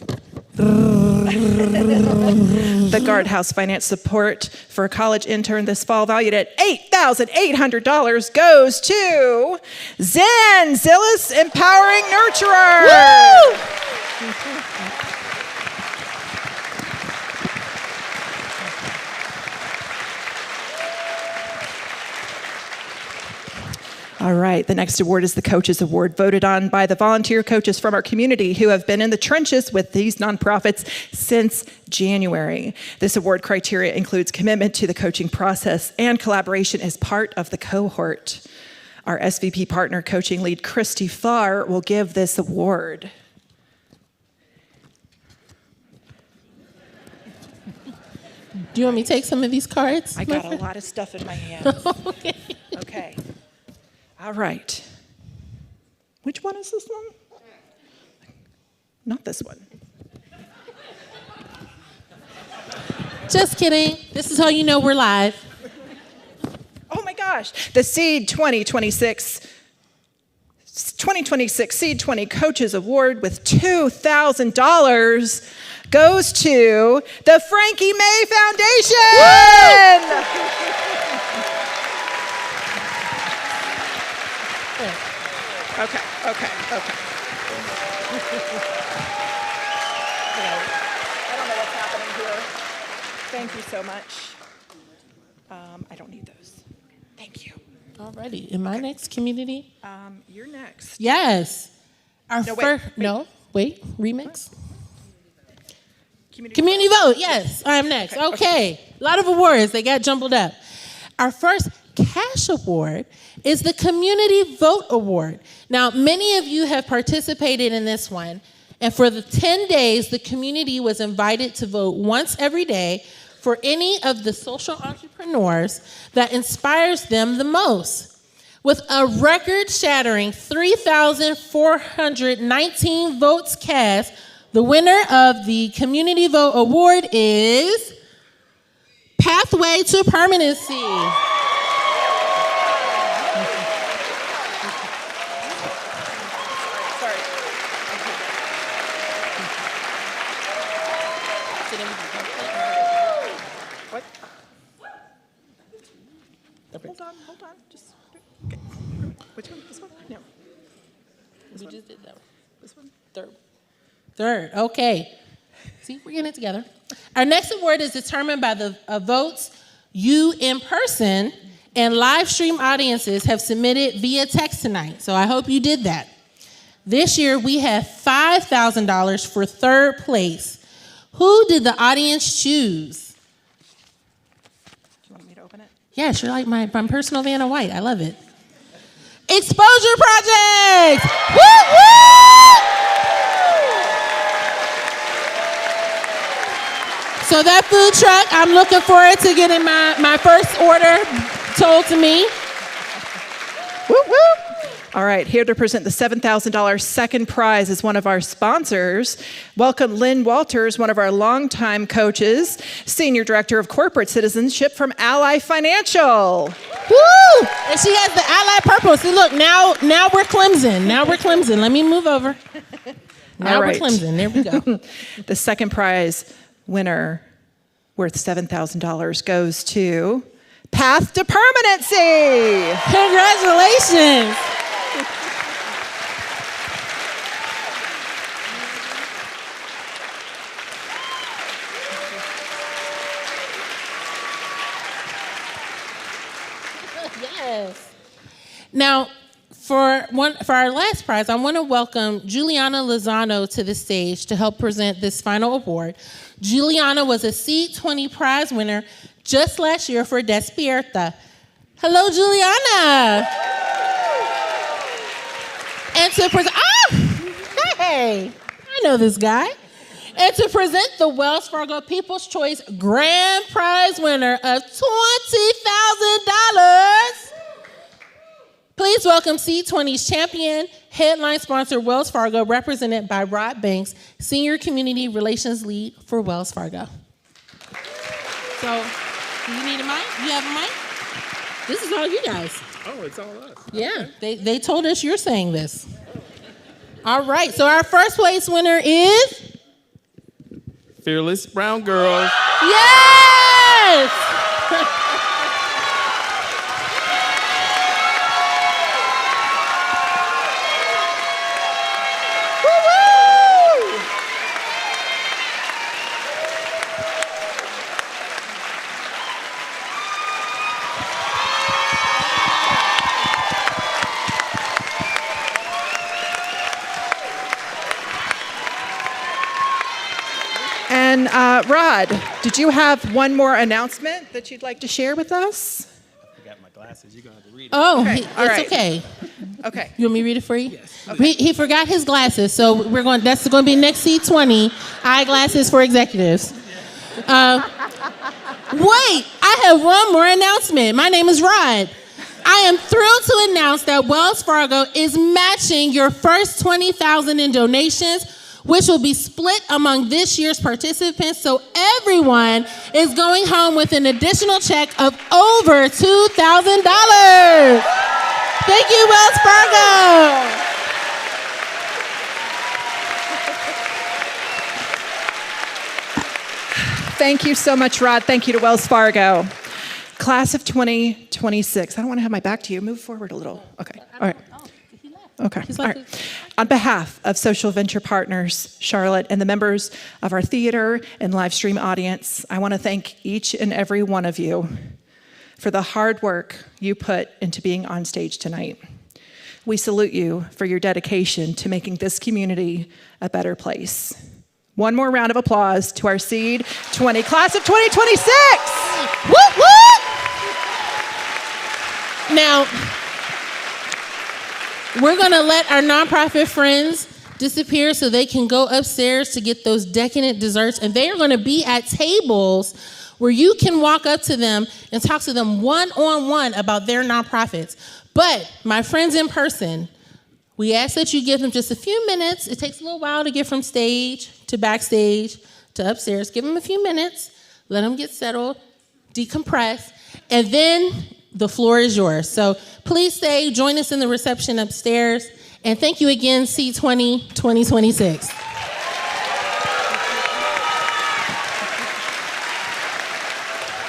The Guardhouse finance support for a college intern this fall, valued at $8,800, goes to Zen Zillis Empowering Nurturer. All right, the next award is the Coaches Award, voted on by the volunteer coaches from our community who have been in the trenches with these nonprofits since January. This award criteria includes commitment to the coaching process and collaboration as part of the cohort. Our SVP partner coaching lead, Christy Farr, will give this award. Do you want me to take some of these cards? I got a lot of stuff in my hands. Okay. Okay. All right. Which one is this one? Not this one. Just kidding. This is how you know we're live. Oh my gosh. The SEED2026 SEED20 Coaches Award with $2,000 goes to the Frankie May Foundation. Okay. I don't know what's happening here. Thank you so much. I don't need those. Thank you. Alrighty. In my next community? You're next. Yes. Our remix? Community vote, yes. I'm next. Okay. A lot of awards. They got jumbled up. Our first cash award is the Community Vote Award. Now, many of you have participated in this one, and for the 10 days, the community was invited to vote once every day for any of the social entrepreneurs that inspires them the most. With a record-shattering 3,419 votes cast, the winner of the Community Vote Award is Pathway to Permanency. Hold on. Just okay. Which one? This one? No. We just did that one. This one? Third, okay. See, we're getting it together. Our next award is determined by the votes you in person and live stream audiences have submitted via text tonight. So I hope you did that. This year we have $5,000 for third place. Who did the audience choose? Do you want me to open it? Yes, you're like my personal Vanna White. I love it. Exposure Project! Woo woo! So that food truck, I'm looking forward to getting my first order told to me. Woo woo! All right, here to present the $7,000 second prize is one of our sponsors. Welcome Lynn Walters, one of our longtime coaches, Senior Director of Corporate Citizenship from Ally Financial. Woo! And she has the Ally purple. See, look, now we're Clemson. Now we're Clemson. Let me move over. Now we're Clemson. There we go. The second prize winner, worth $7,000, goes to Path to Permanency. Congratulations. Yes. Now, for our last prize, I want to welcome Juliana Lozano to the stage to help present this final award. Juliana was a SEED20 prize winner just last year for Despierta. Hello, Juliana. And to present, hey, I know this guy. And to present the Wells Fargo People's Choice Grand Prize winner of $20,000. Please welcome SEED20's champion, headline sponsor Wells Fargo, represented by Rod Banks, Senior Community Relations Lead for Wells Fargo. So, do you need a mic? You have a mic? This is all you guys. Oh, it's all us. Yeah, they told us you're saying this. All right, so our first place winner is? Fearless Brown Girls. Yes! And Rod, did you have one more announcement that you'd like to share with us? I got my glasses. You're going to have to read it. Oh, Okay, all right. it's okay. Okay. You want me to read it for you? Yes. Okay. He forgot his glasses, so that's going to be next SEED20, eyeglasses for executives. Wait, I have one more announcement. My name is Rod. I am thrilled to announce that Wells Fargo is matching your first $20,000 in donations, which will be split among this year's participants, so everyone is going home with an additional check of over $2,000. Thank you, Wells Fargo. Thank you so much, Rod. Thank you to Wells Fargo. Class of 2026. I don't want to have my back to you. Move forward a little. Okay. All right. Okay. All right. On behalf of Social Venture Partners Charlotte and the members of our theater and live stream audience, I want to thank each and every one of you for the hard work you put into being on stage tonight. We salute you for your dedication to making this community a better place. One more round of applause to our SEED20 Class of 2026. Whoop, whoop. Now, we're going to let our nonprofit friends disappear so they can go upstairs to get those decadent desserts, and they are going to be at tables where you can walk up to them and talk to them one-on-one about their nonprofits. But my friends in person, we ask that you give them just a few minutes. It takes a little while to get from stage to backstage to upstairs. Give them a few minutes, let them get settled, decompress, and then the floor is yours. So please stay, join us in the reception upstairs, and thank you again, SEED20 2026.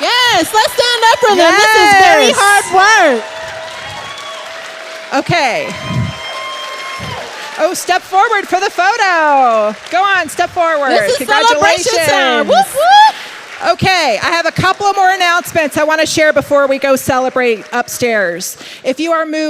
Yes, let's stand up for them. This is very hard work. Okay. Oh, step forward for the photo. Go on, step forward. This is Congratulations. celebration time. Whoop, whoop. Okay, I have a couple of more announcements I want to share before we go celebrate upstairs. If you are moved